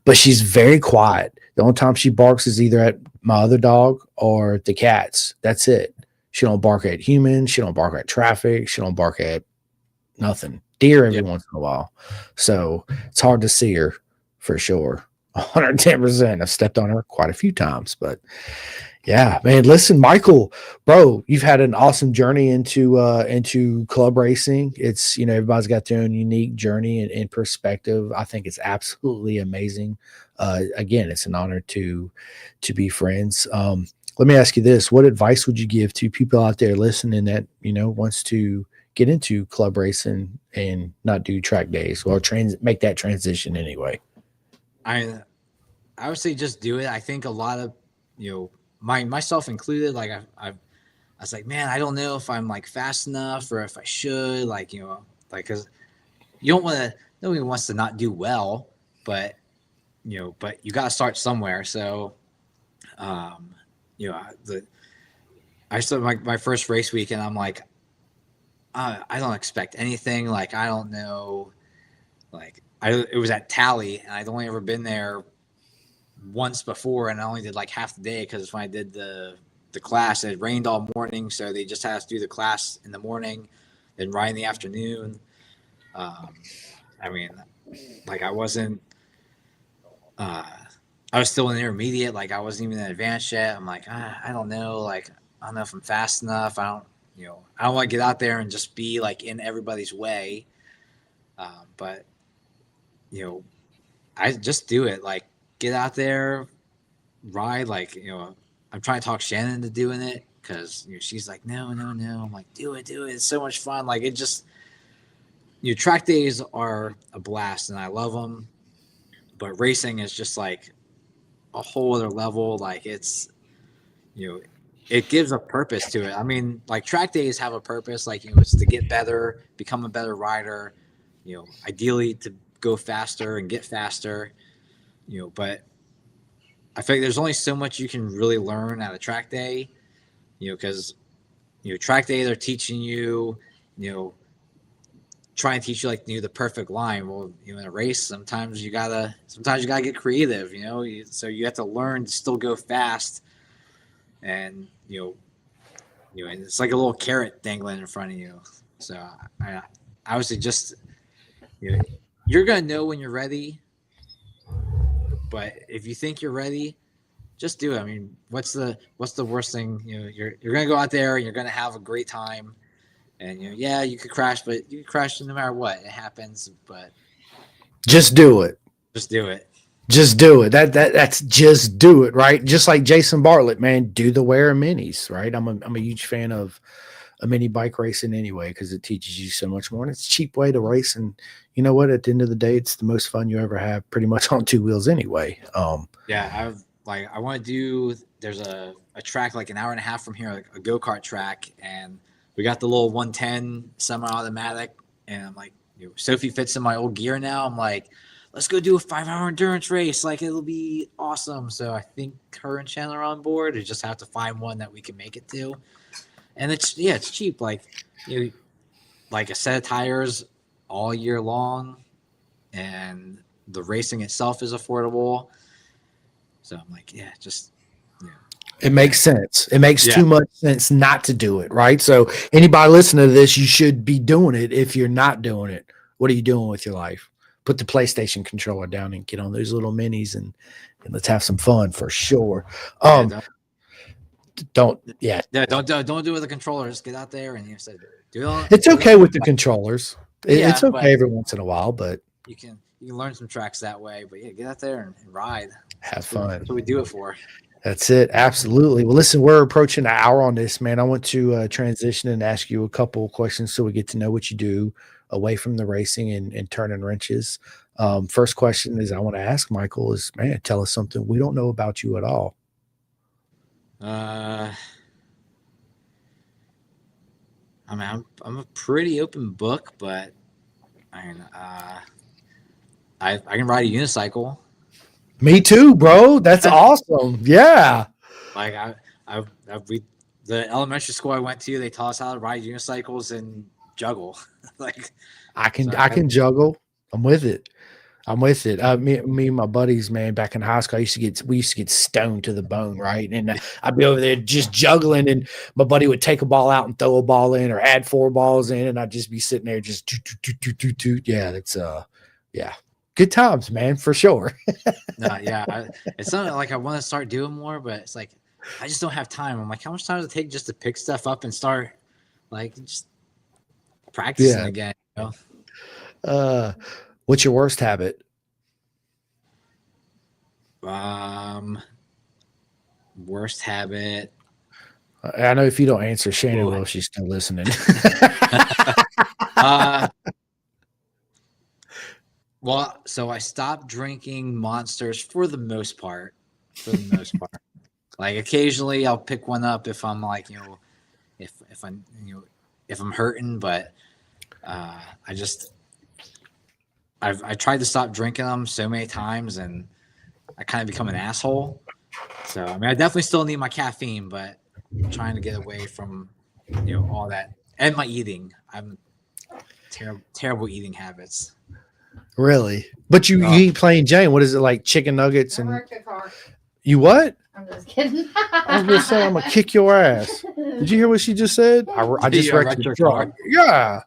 But she's very quiet. The only time she barks is either at my other dog or the cats. That's it. She don't bark at humans. She don't bark at traffic. She don't bark at nothing. Deer every once in a while. So it's hard to see her for sure. 110%. I've stepped on her quite a few times, but yeah, man. Listen, Michael, bro, you've had an awesome journey into club racing. It's everybody's got their own unique journey and perspective. I think it's absolutely amazing. Again, it's an honor to be friends. Let me ask you this: what advice would you give to people out there listening that wants to get into club racing and not do track days, or make that transition anyway? I would say just do it. I think a lot of myself included, like I was like, man, I don't know if I'm like fast enough or if I should, like because you don't want to. Nobody wants to not do well, but you got to start somewhere. So, I started my first race week, and I'm like, I don't expect anything. Like I don't know, like it was at Tally, and I'd only ever been there once before, and I only did like half the day because when I did the class, it rained all morning, so they just had us do the class in the morning, then ride in the afternoon. I mean, like I wasn't, I was still in intermediate, like I wasn't even in advanced yet. I'm like, I don't know, like I don't know if I'm fast enough. I don't want to get out there and just be like in everybody's way. But I just do it, like get out there, ride. Like I'm trying to talk Shannon to doing it because she's like, no. I'm like, do it. It's so much fun. Like it just, track days are a blast and I love them, but racing is just like a whole other level. Like it's, it gives a purpose to it. I mean, like track days have a purpose. Like it's to get better, become a better rider. Ideally to go faster and get faster. But I feel like there's only so much you can really learn at a track day, because track day they're teaching you, try and teach you like the perfect line. Well, in a race, sometimes you gotta get creative. So you have to learn to still go fast, and and it's like a little carrot dangling in front of you. So I would suggest you're gonna know when you're ready, but if you think you're ready, just do it. I mean, what's the worst thing? You're gonna go out there and you're gonna have a great time. And yeah, you could crash, but you could crash no matter what. It happens, but Just do it. just do it. Just do it. That's just do it, right? Just like Jason Bartlett, man, do the wear minis, right? I'm a huge fan of a mini bike racing anyway, because it teaches you so much more. And it's a cheap way to race. And you know what? At the end of the day, it's the most fun you ever have pretty much on two wheels anyway. Yeah, I want to do, there's a track like an hour and a half from here, like a go-kart track, and we got the little 110 semi-automatic, and I'm like, Sophie fits in my old gear now. I'm like, let's go do a 5-hour endurance race. Like, it'll be awesome. So I think her and Chandler are on board. We just have to find one that we can make it to. And it's cheap. Like, like a set of tires all year long, and the racing itself is affordable. So I'm like, It makes sense. It makes too much sense not to do it, right? So anybody listening to this, you should be doing it. If you're not doing it, what are you doing with your life? Put the PlayStation controller down and get on those little minis and let's have some fun for sure. Don't do it with the controller. Just get out there and do it. It's okay with the controllers. It's okay every once in a while, but you can learn some tracks that way. But get out there and ride. Have fun. That's what we do it for. That's it. Absolutely. Well, listen, we're approaching an hour on this, man. I want to transition and ask you a couple of questions so we get to know what you do away from the racing and turning wrenches. First question is I want to ask Michael is, man, tell us something we don't know about you at all. I mean, I'm a pretty open book, but I can ride a unicycle. Me too, bro. That's awesome. Yeah. Like the elementary school I went to, they taught us how to ride unicycles and juggle. Like I can juggle. I'm with it. Me and my buddies, man, back in high school, we used to get stoned to the bone, right? And I'd be over there just juggling, and my buddy would take a ball out and throw a ball in, or add 4 balls in, and I'd just be sitting there just toot. Yeah, that's good times, man, for sure. It's something like I want to start doing more, but it's like I just don't have time. I'm like, how much time does it take just to pick stuff up and start like just practicing again? What's your worst habit? Worst habit. I know if you don't answer, Shannon will. She's still listening. Well, so I stopped drinking Monsters for the most part. Like occasionally I'll pick one up if I'm like, if I'm hurting, but I tried to stop drinking them so many times and I kind of become an asshole. So, I mean, I definitely still need my caffeine, but I'm trying to get away from, all that and my eating. I'm terrible eating habits. Really? But you eat plain Jane. What is it, like chicken nuggets? And you what? I'm just kidding. I was going to say, I'm going to kick your ass. Did you hear what she just said? I just wrecked your car. Yeah.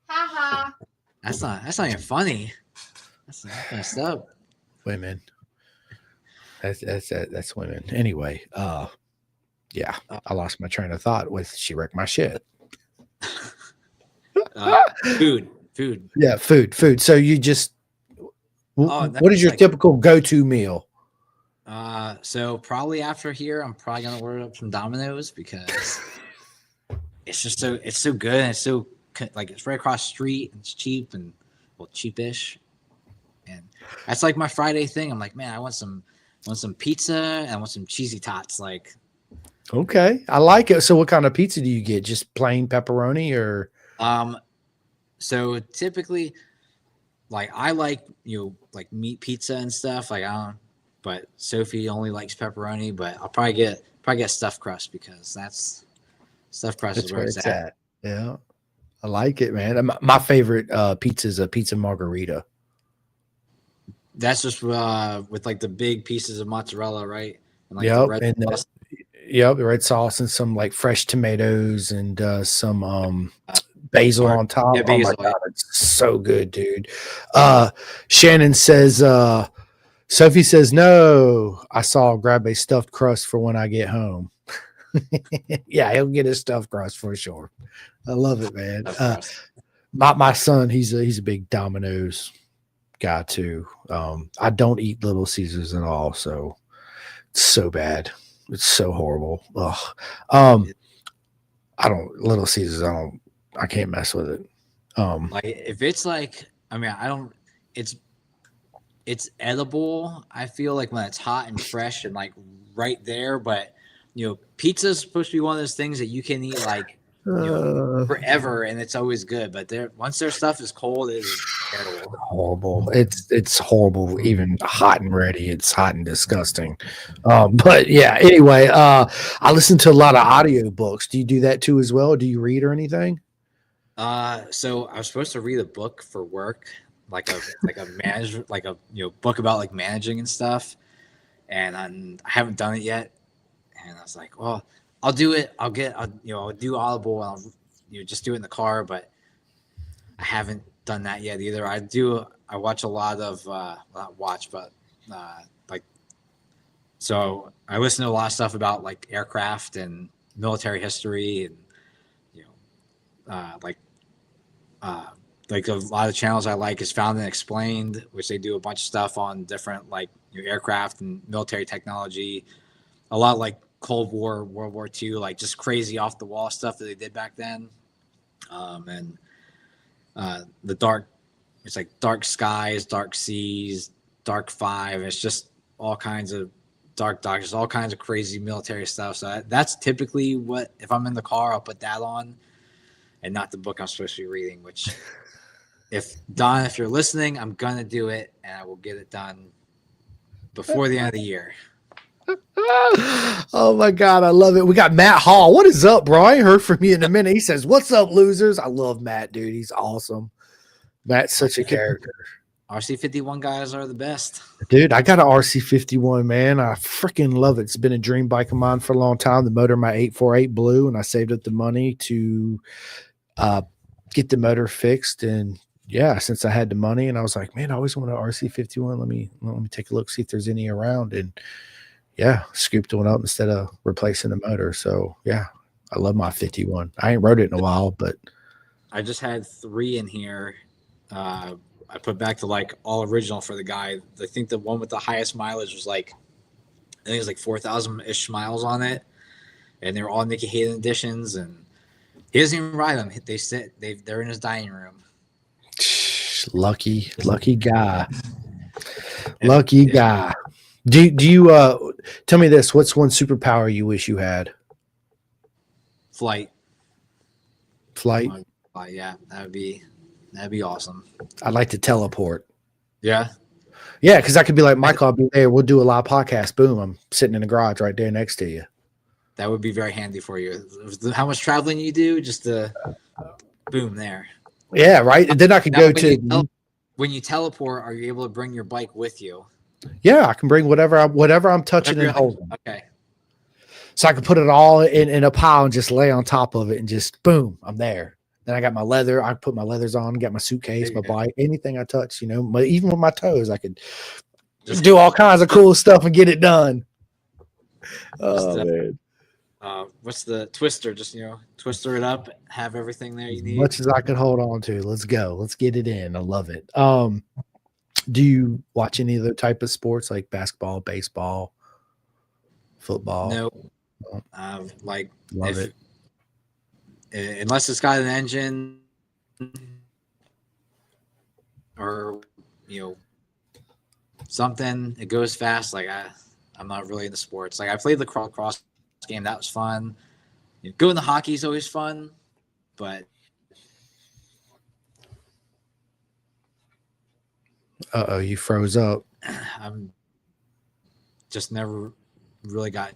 Ha. That's not even funny. That's messed up. Women. That's women. Anyway, I lost my train of thought with she wrecked my shit. Food. Yeah, food. So you just what is your typical go-to meal? So probably after here, I'm probably gonna order up some Domino's because it's so good and it's so like it's right across the street and it's cheap and cheapish, and that's like my Friday thing. I'm like, man, I want some pizza and I want some cheesy tots. Like, okay, I like it. So what kind of pizza do you get? Just plain pepperoni or? So typically, like I like like meat pizza and stuff. Like but Sophie only likes pepperoni. But I'll probably get stuffed crust because stuffed crust is where it's at. Yeah, I like it, man. My favorite pizza is a pizza margarita. That's just with like the big pieces of mozzarella, right? And like the Yep, red and sauce. the red sauce and some like fresh tomatoes and some Uh, basil or on top. yeah, Oh my basil. god, it's so good, dude. Shannon says Sophie says no. I saw grab a stuffed crust for when I get home. Yeah, he'll get his stuffed crust for sure. I love it, man. Of course. My son, he's a big Domino's guy too. I don't eat Little Caesars at all, so it's so bad. It's so horrible. Ugh. I don't Little Caesars. I can't mess with it. Like if it's like, I mean, I don't. It's edible. I feel like when it's hot and fresh and like right there, but pizza is supposed to be one of those things that you can eat like forever, and it's always good. But once their stuff is cold, it is terrible. Horrible. It's horrible. Even hot and ready, it's hot and disgusting. But yeah. Anyway, I listen to a lot of audio books. Do you do that too as well? Do you read or anything? So I was supposed to read a book for work, like a manager, like a book about like managing and stuff, and I haven't done it yet. And I was like, well, I'll do it. I'll do Audible, and I'll just do it in the car. But I haven't done that yet either. I watch a lot of not watch, but like so I listen to a lot of stuff about like aircraft and military history, and you know like a lot of channels I like is Found and Explained, which they do a bunch of stuff on different like aircraft and military technology. A lot of like Cold War, World War II, like just crazy off the wall stuff that they did back then. And the dark, it's like Dark Skies, Dark Seas, Dark Five. It's just all kinds of dark doctors, all kinds of crazy military stuff. So that's typically what, if I'm in the car, I'll put that on and not the book I'm supposed to be reading, which if you're listening, I'm going to do it and I will get it done before the end of the year. Oh my god, I love it. We got Matt Hall. What is up, bro? I ain't heard from you in a minute. He says, "What's up, losers?" I love Matt, dude. He's awesome. Matt's such a character. RC-51 guys are the best. Dude, I got an RC-51, man. I freaking love it. It's been a dream bike of mine for a long time. The motor, my 848 blew, and I saved up the money to get the motor fixed. And yeah, since I had the money, and I was like, man, I always want an RC-51. Let me take a look, see if there's any around. And yeah, scooped one up instead of replacing the motor. So yeah, I love my 51. I ain't rode it in a while, but I just had 3 in here. I put back to like all original for the guy. I think the one with the highest mileage was like, I think it was like 4,000-ish miles on it, and they were all Nicky Hayden editions. And he doesn't even ride them. They're in his dining room. lucky guy. Lucky guy. Do you tell me this? What's one superpower you wish you had? Flight. Yeah, that'd be awesome. I'd like to teleport. Yeah. Yeah, because I could be like, Michael, I'll be there. We'll do a live podcast. Boom. I'm sitting in the garage right there next to you. That would be very handy for you. How much traveling you do, just to boom there. Yeah, right. And then I could go to. When you teleport, are you able to bring your bike with you? Yeah, I can bring whatever I'm touching and holding. Okay. So I can put it all in a pile and just lay on top of it and just boom, I'm there. Then I got my leather. I put my leathers on, got my suitcase, my bike, anything I touch, even with my toes, I could just do all kinds of cool stuff and get it done. Man. What's the twister? Just twister it up, have everything there you need. As much as I could hold on to. Let's go. Let's get it in. I love it. Do you watch any other type of sports like basketball, baseball, football? No. Love it. Unless it's got an engine or something, it goes fast. Like I'm not really into sports. Like I played the cross game, that was fun. Going to hockey is always fun, but you froze up. I'm just never really got.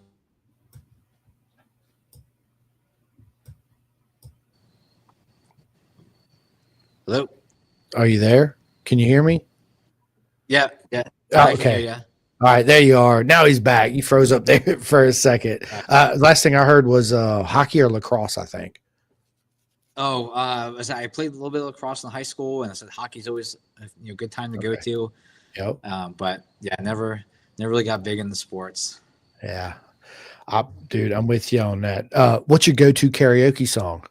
Hello. Are you there? Can you hear me? Yeah. Yeah. Oh, I can hear okay. you. All right, there you are. Now he's back. You froze up there for a second. Last thing I heard was hockey or lacrosse, I think. I played a little bit of lacrosse in high school, and I said hockey's always a good time to go Okay. to. Yep. But yeah, never really got big in the sports. Yeah. Dude, I'm with you on that. What's your go-to karaoke song?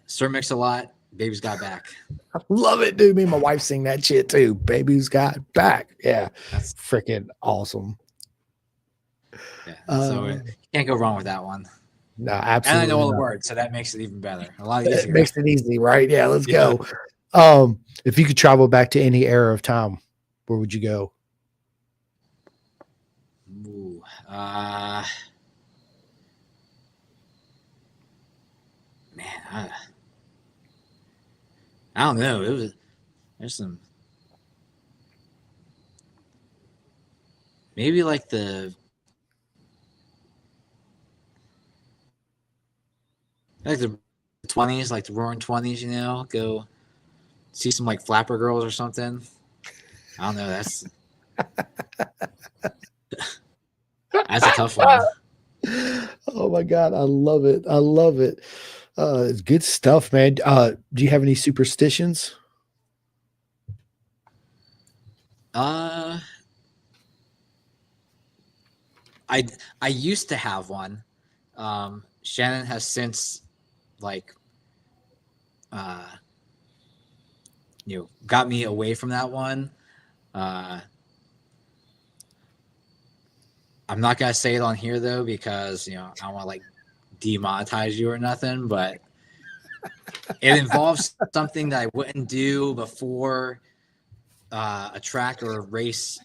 Sir Mix-a-Lot, Baby's Got Back. I love it, dude. Me and my wife sing that shit too. Baby's got back. Yeah. That's Freaking awesome. yeah. So you can't go wrong with that one. No, And absolutely I know all the not. words, so that makes it even better. A lot It easier. makes it easy, right? Yeah, let's Yeah. go. If you could travel back to any era of time, where would you go? Ooh, man, I don't know. There's some maybe like the 20s, like the Roaring 20s. Go see some like flapper girls or something. I don't know. That's a tough one. Oh my god, I love it. I love it. It's good stuff, man. Do you have any superstitions? Uh, I I used to have one. Shannon has since like uh got me away from that one. Uh, I'm not gonna say it on here though because I don't want to like demonetize you or nothing, but it involves something that I wouldn't do before a track or a race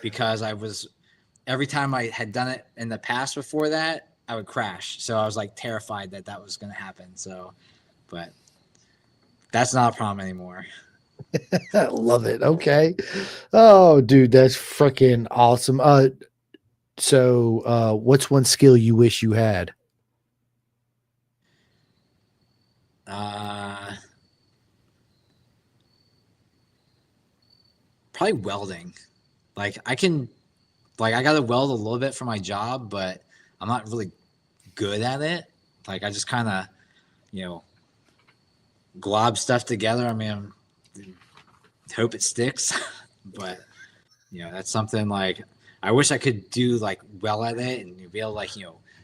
because every time I had done it in the past before that, I would crash. So I was like terrified that was going to happen. So, but that's not a problem anymore. I love it. Okay. Oh, dude, that's freaking awesome. So what's one skill you wish you had? Probably welding. Like I got to weld a little bit for my job, but I'm not really good at it. Like I just kind of, glob stuff together. I mean, hope it sticks, but that's something like I wish I could do like well at it and be able to like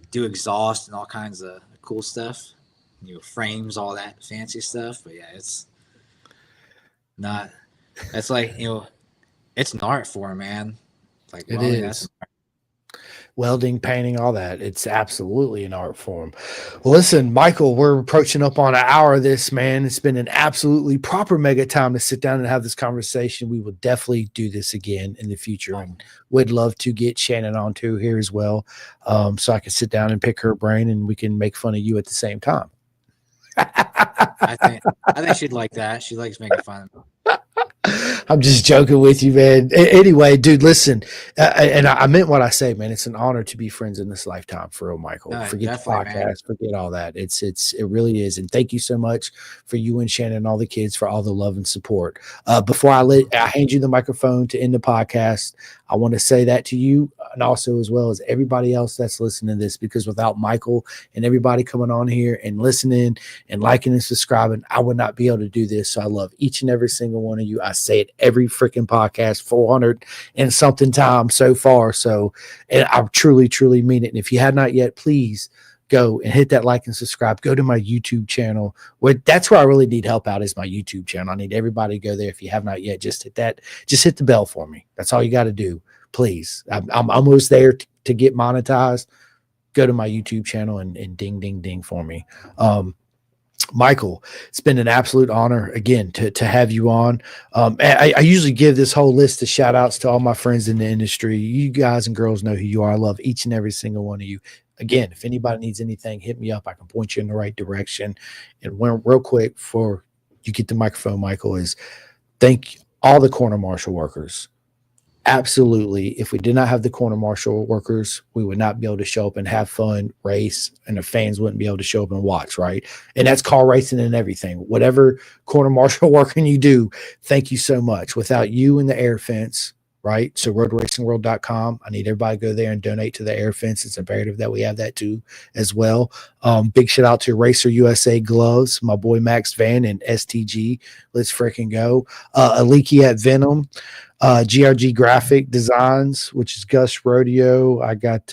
do exhaust and all kinds of cool stuff, frames, all that fancy stuff. But yeah, it's not. That's like it's an art form, man. Like It welding, that's is. Welding, painting, all that. It's absolutely an art form. Well, listen, Michael, we're approaching up on an hour of this, man. It's been an absolutely proper mega time to sit down and have this conversation. We will definitely do this again in the future. And would love to get Shannon on too here as well. So I can sit down and pick her brain and we can make fun of you at the same time. I think she'd like that. She likes making fun. I'm just joking with you, man. Anyway, dude, listen, and I meant what I say, man. It's an honor to be friends in this lifetime, for real, Michael. No, Forget the definitely, man. podcast, forget all that. It really is. And thank you so much for you and Shannon and all the kids for all the love and support. Before I hand you the microphone to end the podcast, I want to say that to you, and also as well as everybody else that's listening to this, because without Michael and everybody coming on here and listening and liking and subscribing, I would not be able to do this. So I love each and every single one of you. I say it every freaking podcast, 400 and something times so far. So, and I truly, truly mean it. And if you have not yet, please go and hit that like and subscribe. Go to my YouTube channel. That's where I really need help out, is my YouTube channel. I need everybody to go there. If you have not yet, just hit the bell for me. That's all you got to do. Please. I'm almost there to get monetized. Go to my YouTube channel and ding, ding, ding for me. Michael, it's been an absolute honor again to have you on. I usually give this whole list of shout outs to all my friends in the industry. You guys and girls know who you are. I love each and every single one of you. Again, if anybody needs anything, hit me up. I can point you in the right direction. And real quick before you get the microphone, Michael, is thank all the corner marshal workers. absolutely, if we did not have the corner marshal workers, we would not be able to show up and have fun, race, and the fans wouldn't be able to show up and watch, right? And that's car racing and everything. Whatever corner marshal working you do, thank you so much. Without you and the air fence, right? So roadracingworld.com. I need everybody to go there and donate to the air fence. It's imperative that we have that too as well. Big shout out to Racer USA Gloves, my boy Max Van and STG. Let's freaking go. Aliki at Venom. GRG Graphic Designs, which is Gus Rodeo. I got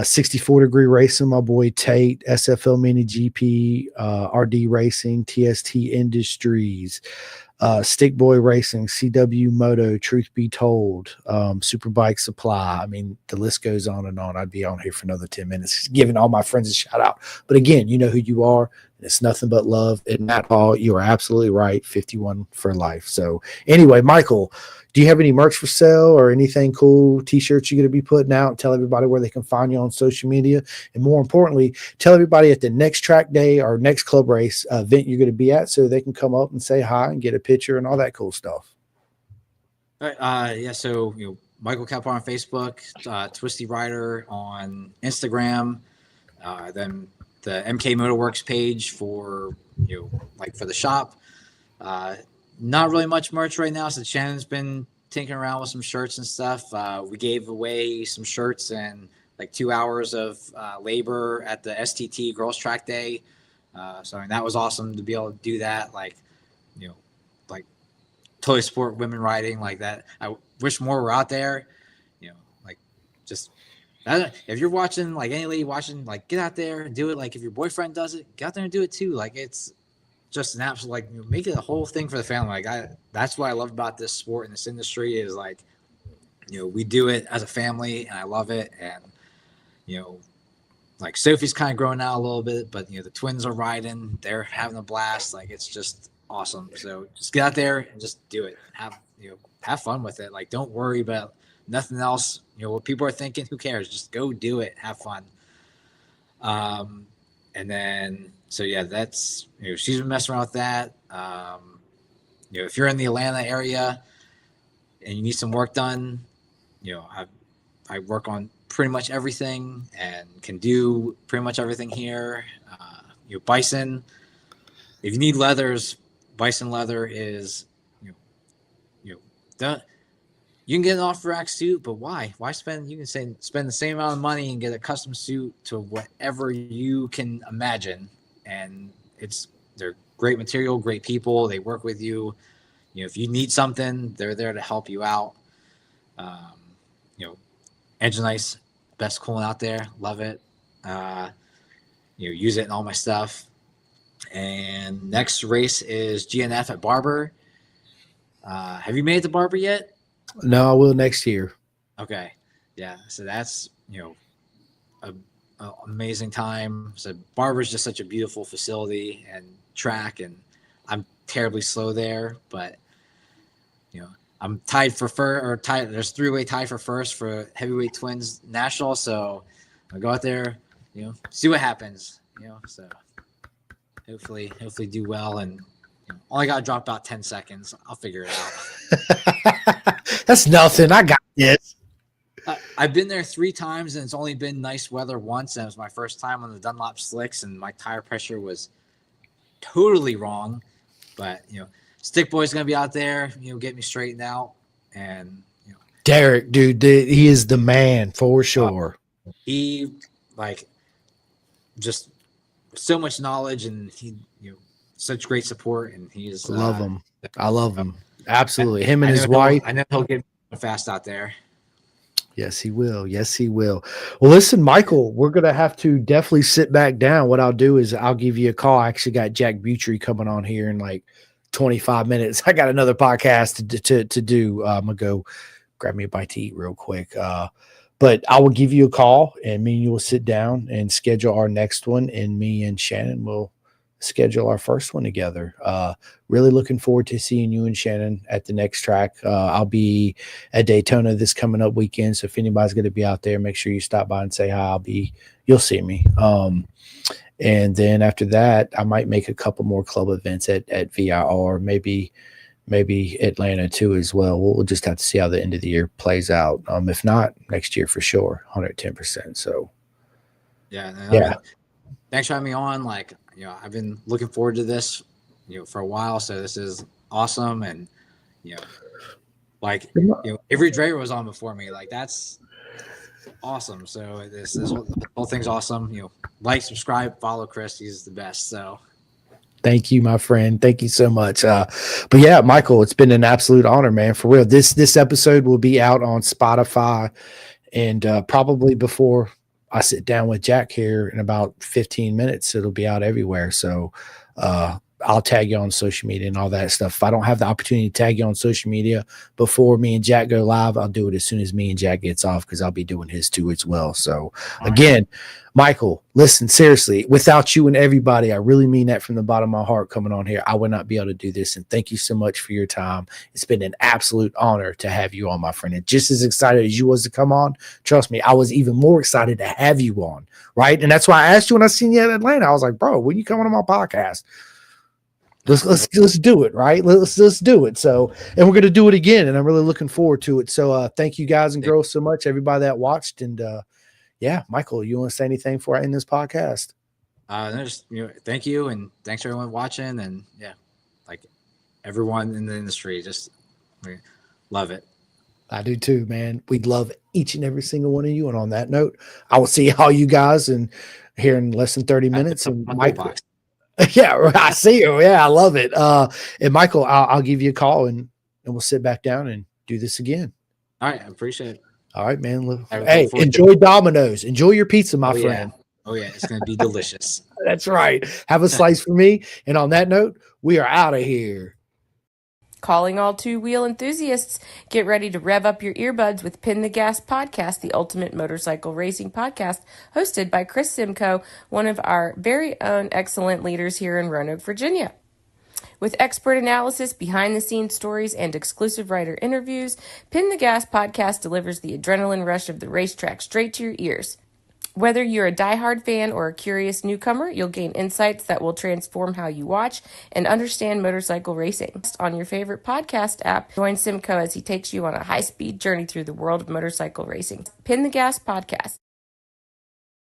64 Degree Racing, my boy Tate, SFL Mini GP, RD Racing, TST Industries, Stick Boy Racing, CW Moto, Truth Be Told, Superbike Supply. I mean, the list goes on and on. I'd be on here for another 10 minutes giving all my friends a shout out. But again, you know who you are. It's nothing but love. And Matt Hall, you are absolutely right. 51 for life. So anyway, Michael, do you have any merch for sale or anything cool, t-shirts you're going to be putting out? Tell everybody where they can find you on social media. And more importantly, tell everybody at the next track day or next club race event you're going to be at so they can come up and say hi and get a picture and all that cool stuff. All right, yeah, so Michael Kephart on Facebook, Twisty Rider on Instagram, then the MK Motorworks page for for the shop. Not really much merch right now, so Shannon's been tinkering around with some shirts and stuff. We gave away some shirts and like 2 hours of labor at the STT Girls Track Day. So I mean, that was awesome to be able to do that. Like totally support women riding like that. I wish more were out there. Just if you're watching, like any lady watching, like get out there and do it. Like if your boyfriend does it, get out there and do it too. Like it's just an absolute make it a whole thing for the family. That's what I love about this sport and this industry is we do it as a family and I love it. And Sophie's kind of growing out a little bit, but the twins are riding, they're having a blast. Like it's just awesome. So just get out there and just do it. Have fun with it. Like don't worry about nothing else. What people are thinking, who cares? Just go do it. Have fun. And then so yeah, that's she's been messing around with that. If you're in the Atlanta area and you need some work done, I work on pretty much everything and can do pretty much everything here. Bison, if you need leathers, Bison leather is you can get an off-rack suit, but why? Why spend? You can spend the same amount of money and get a custom suit to whatever you can imagine, and they're great material, great people. They work with you. If you need something, they're there to help you out. Engine Ice, best coolant out there. Love it. Use it in all my stuff. And next race is GNF at Barber. Have you made it to Barber yet? No, I will next year. Okay. Yeah. So that's, a amazing time. So Barber's just such a beautiful facility and track, and I'm terribly slow there, but I'm tied for there's three-way tie for first for heavyweight twins national. So I'll go out there, see what happens, so hopefully do well. And only got to drop about 10 seconds. I'll figure it out. That's nothing. I got this. I've been there 3 times and it's only been nice weather once. And it was my first time on the Dunlop slicks and my tire pressure was totally wrong. But, Stick Boy's going to be out there, get me straightened out. And, Derek, dude, he is the man for sure. He, just so much knowledge and he, such great support. And he's. Love him. I love him. Absolutely. Him and his wife. I know he'll get fast out there. Yes, he will. Yes, he will. Well, listen, Michael, we're going to have to definitely sit back down. What I'll do is I'll give you a call. I actually got Jack Butry coming on here in 25 minutes. I got another podcast to do. I'm going to go grab me a bite to eat real quick. But I will give you a call and me and you will sit down and schedule our next one. And me and Shannon will schedule our first one together. Really looking forward to seeing you and Shannon at the next track. I'll be at Daytona this coming up weekend. So if anybody's going to be out there, make sure you stop by and say hi. You'll see me. And then after that, I might make a couple more club events at VIR, maybe maybe Atlanta too as well. We'll just have to see how the end of the year plays out. If not, next year for sure, 110%. So Yeah. I yeah, mean, thanks for having me on. Like, I've been looking forward to this, for a while. So this is awesome. And, you know, like, Avery Draper was on before me. Like, that's awesome. So this whole thing's awesome. Like, subscribe, follow Chris. He's the best. So thank you, my friend. Thank you so much. But yeah, Michael, it's been an absolute honor, man. For real. This episode will be out on Spotify, and probably before I sit down with Jack here in about 15 minutes, it'll be out everywhere. So I'll tag you on social media and all that stuff. If I don't have the opportunity to tag you on social media before me and Jack go live, I'll do it as soon as me and Jack gets off, because I'll be doing his too as well. So again, Michael, listen, seriously, without you and everybody, I really mean that from the bottom of my heart coming on here, I would not be able to do this. And thank you so much for your time. It's been an absolute honor to have you on, my friend. And just as excited as you was to come on, trust me, I was even more excited to have you on, right? And that's why I asked you when I seen you at Atlanta. I was like, bro, when you coming on my podcast? Let's do it, right? Let's do it. So, and we're gonna do it again, and I'm really looking forward to it. So, thank you guys and girls so much, everybody that watched, and yeah, Michael, you want to say anything before I end this podcast? Just, thank you, and thanks for everyone watching, and yeah, like everyone in the industry, just love it. I do too, man. We'd love each and every single one of you. And on that note, I will see all you guys here in less than 30 minutes. And Michael, yeah, I see you. Yeah, I love it. And Michael, I'll give you a call and we'll sit back down and do this again. All right, I appreciate it. All right, man. Hey, enjoy Domino's. Enjoy your pizza, my friend. Oh yeah, it's gonna be delicious. That's right. Have a slice for me. And on that note, we are out of here. Calling all two-wheel enthusiasts, get ready to rev up your earbuds with Pin the Gas Podcast, the ultimate motorcycle racing podcast, hosted by Chris Simcoe, one of our very own excellent leaders here in Roanoke, Virginia. With expert analysis, behind-the-scenes stories, and exclusive writer interviews, Pin the Gas Podcast delivers the adrenaline rush of the racetrack straight to your ears. Whether you're a diehard fan or a curious newcomer, you'll gain insights that will transform how you watch and understand motorcycle racing. On your favorite podcast app, join Simcoe as he takes you on a high-speed journey through the world of motorcycle racing. Pin the Gas Podcast.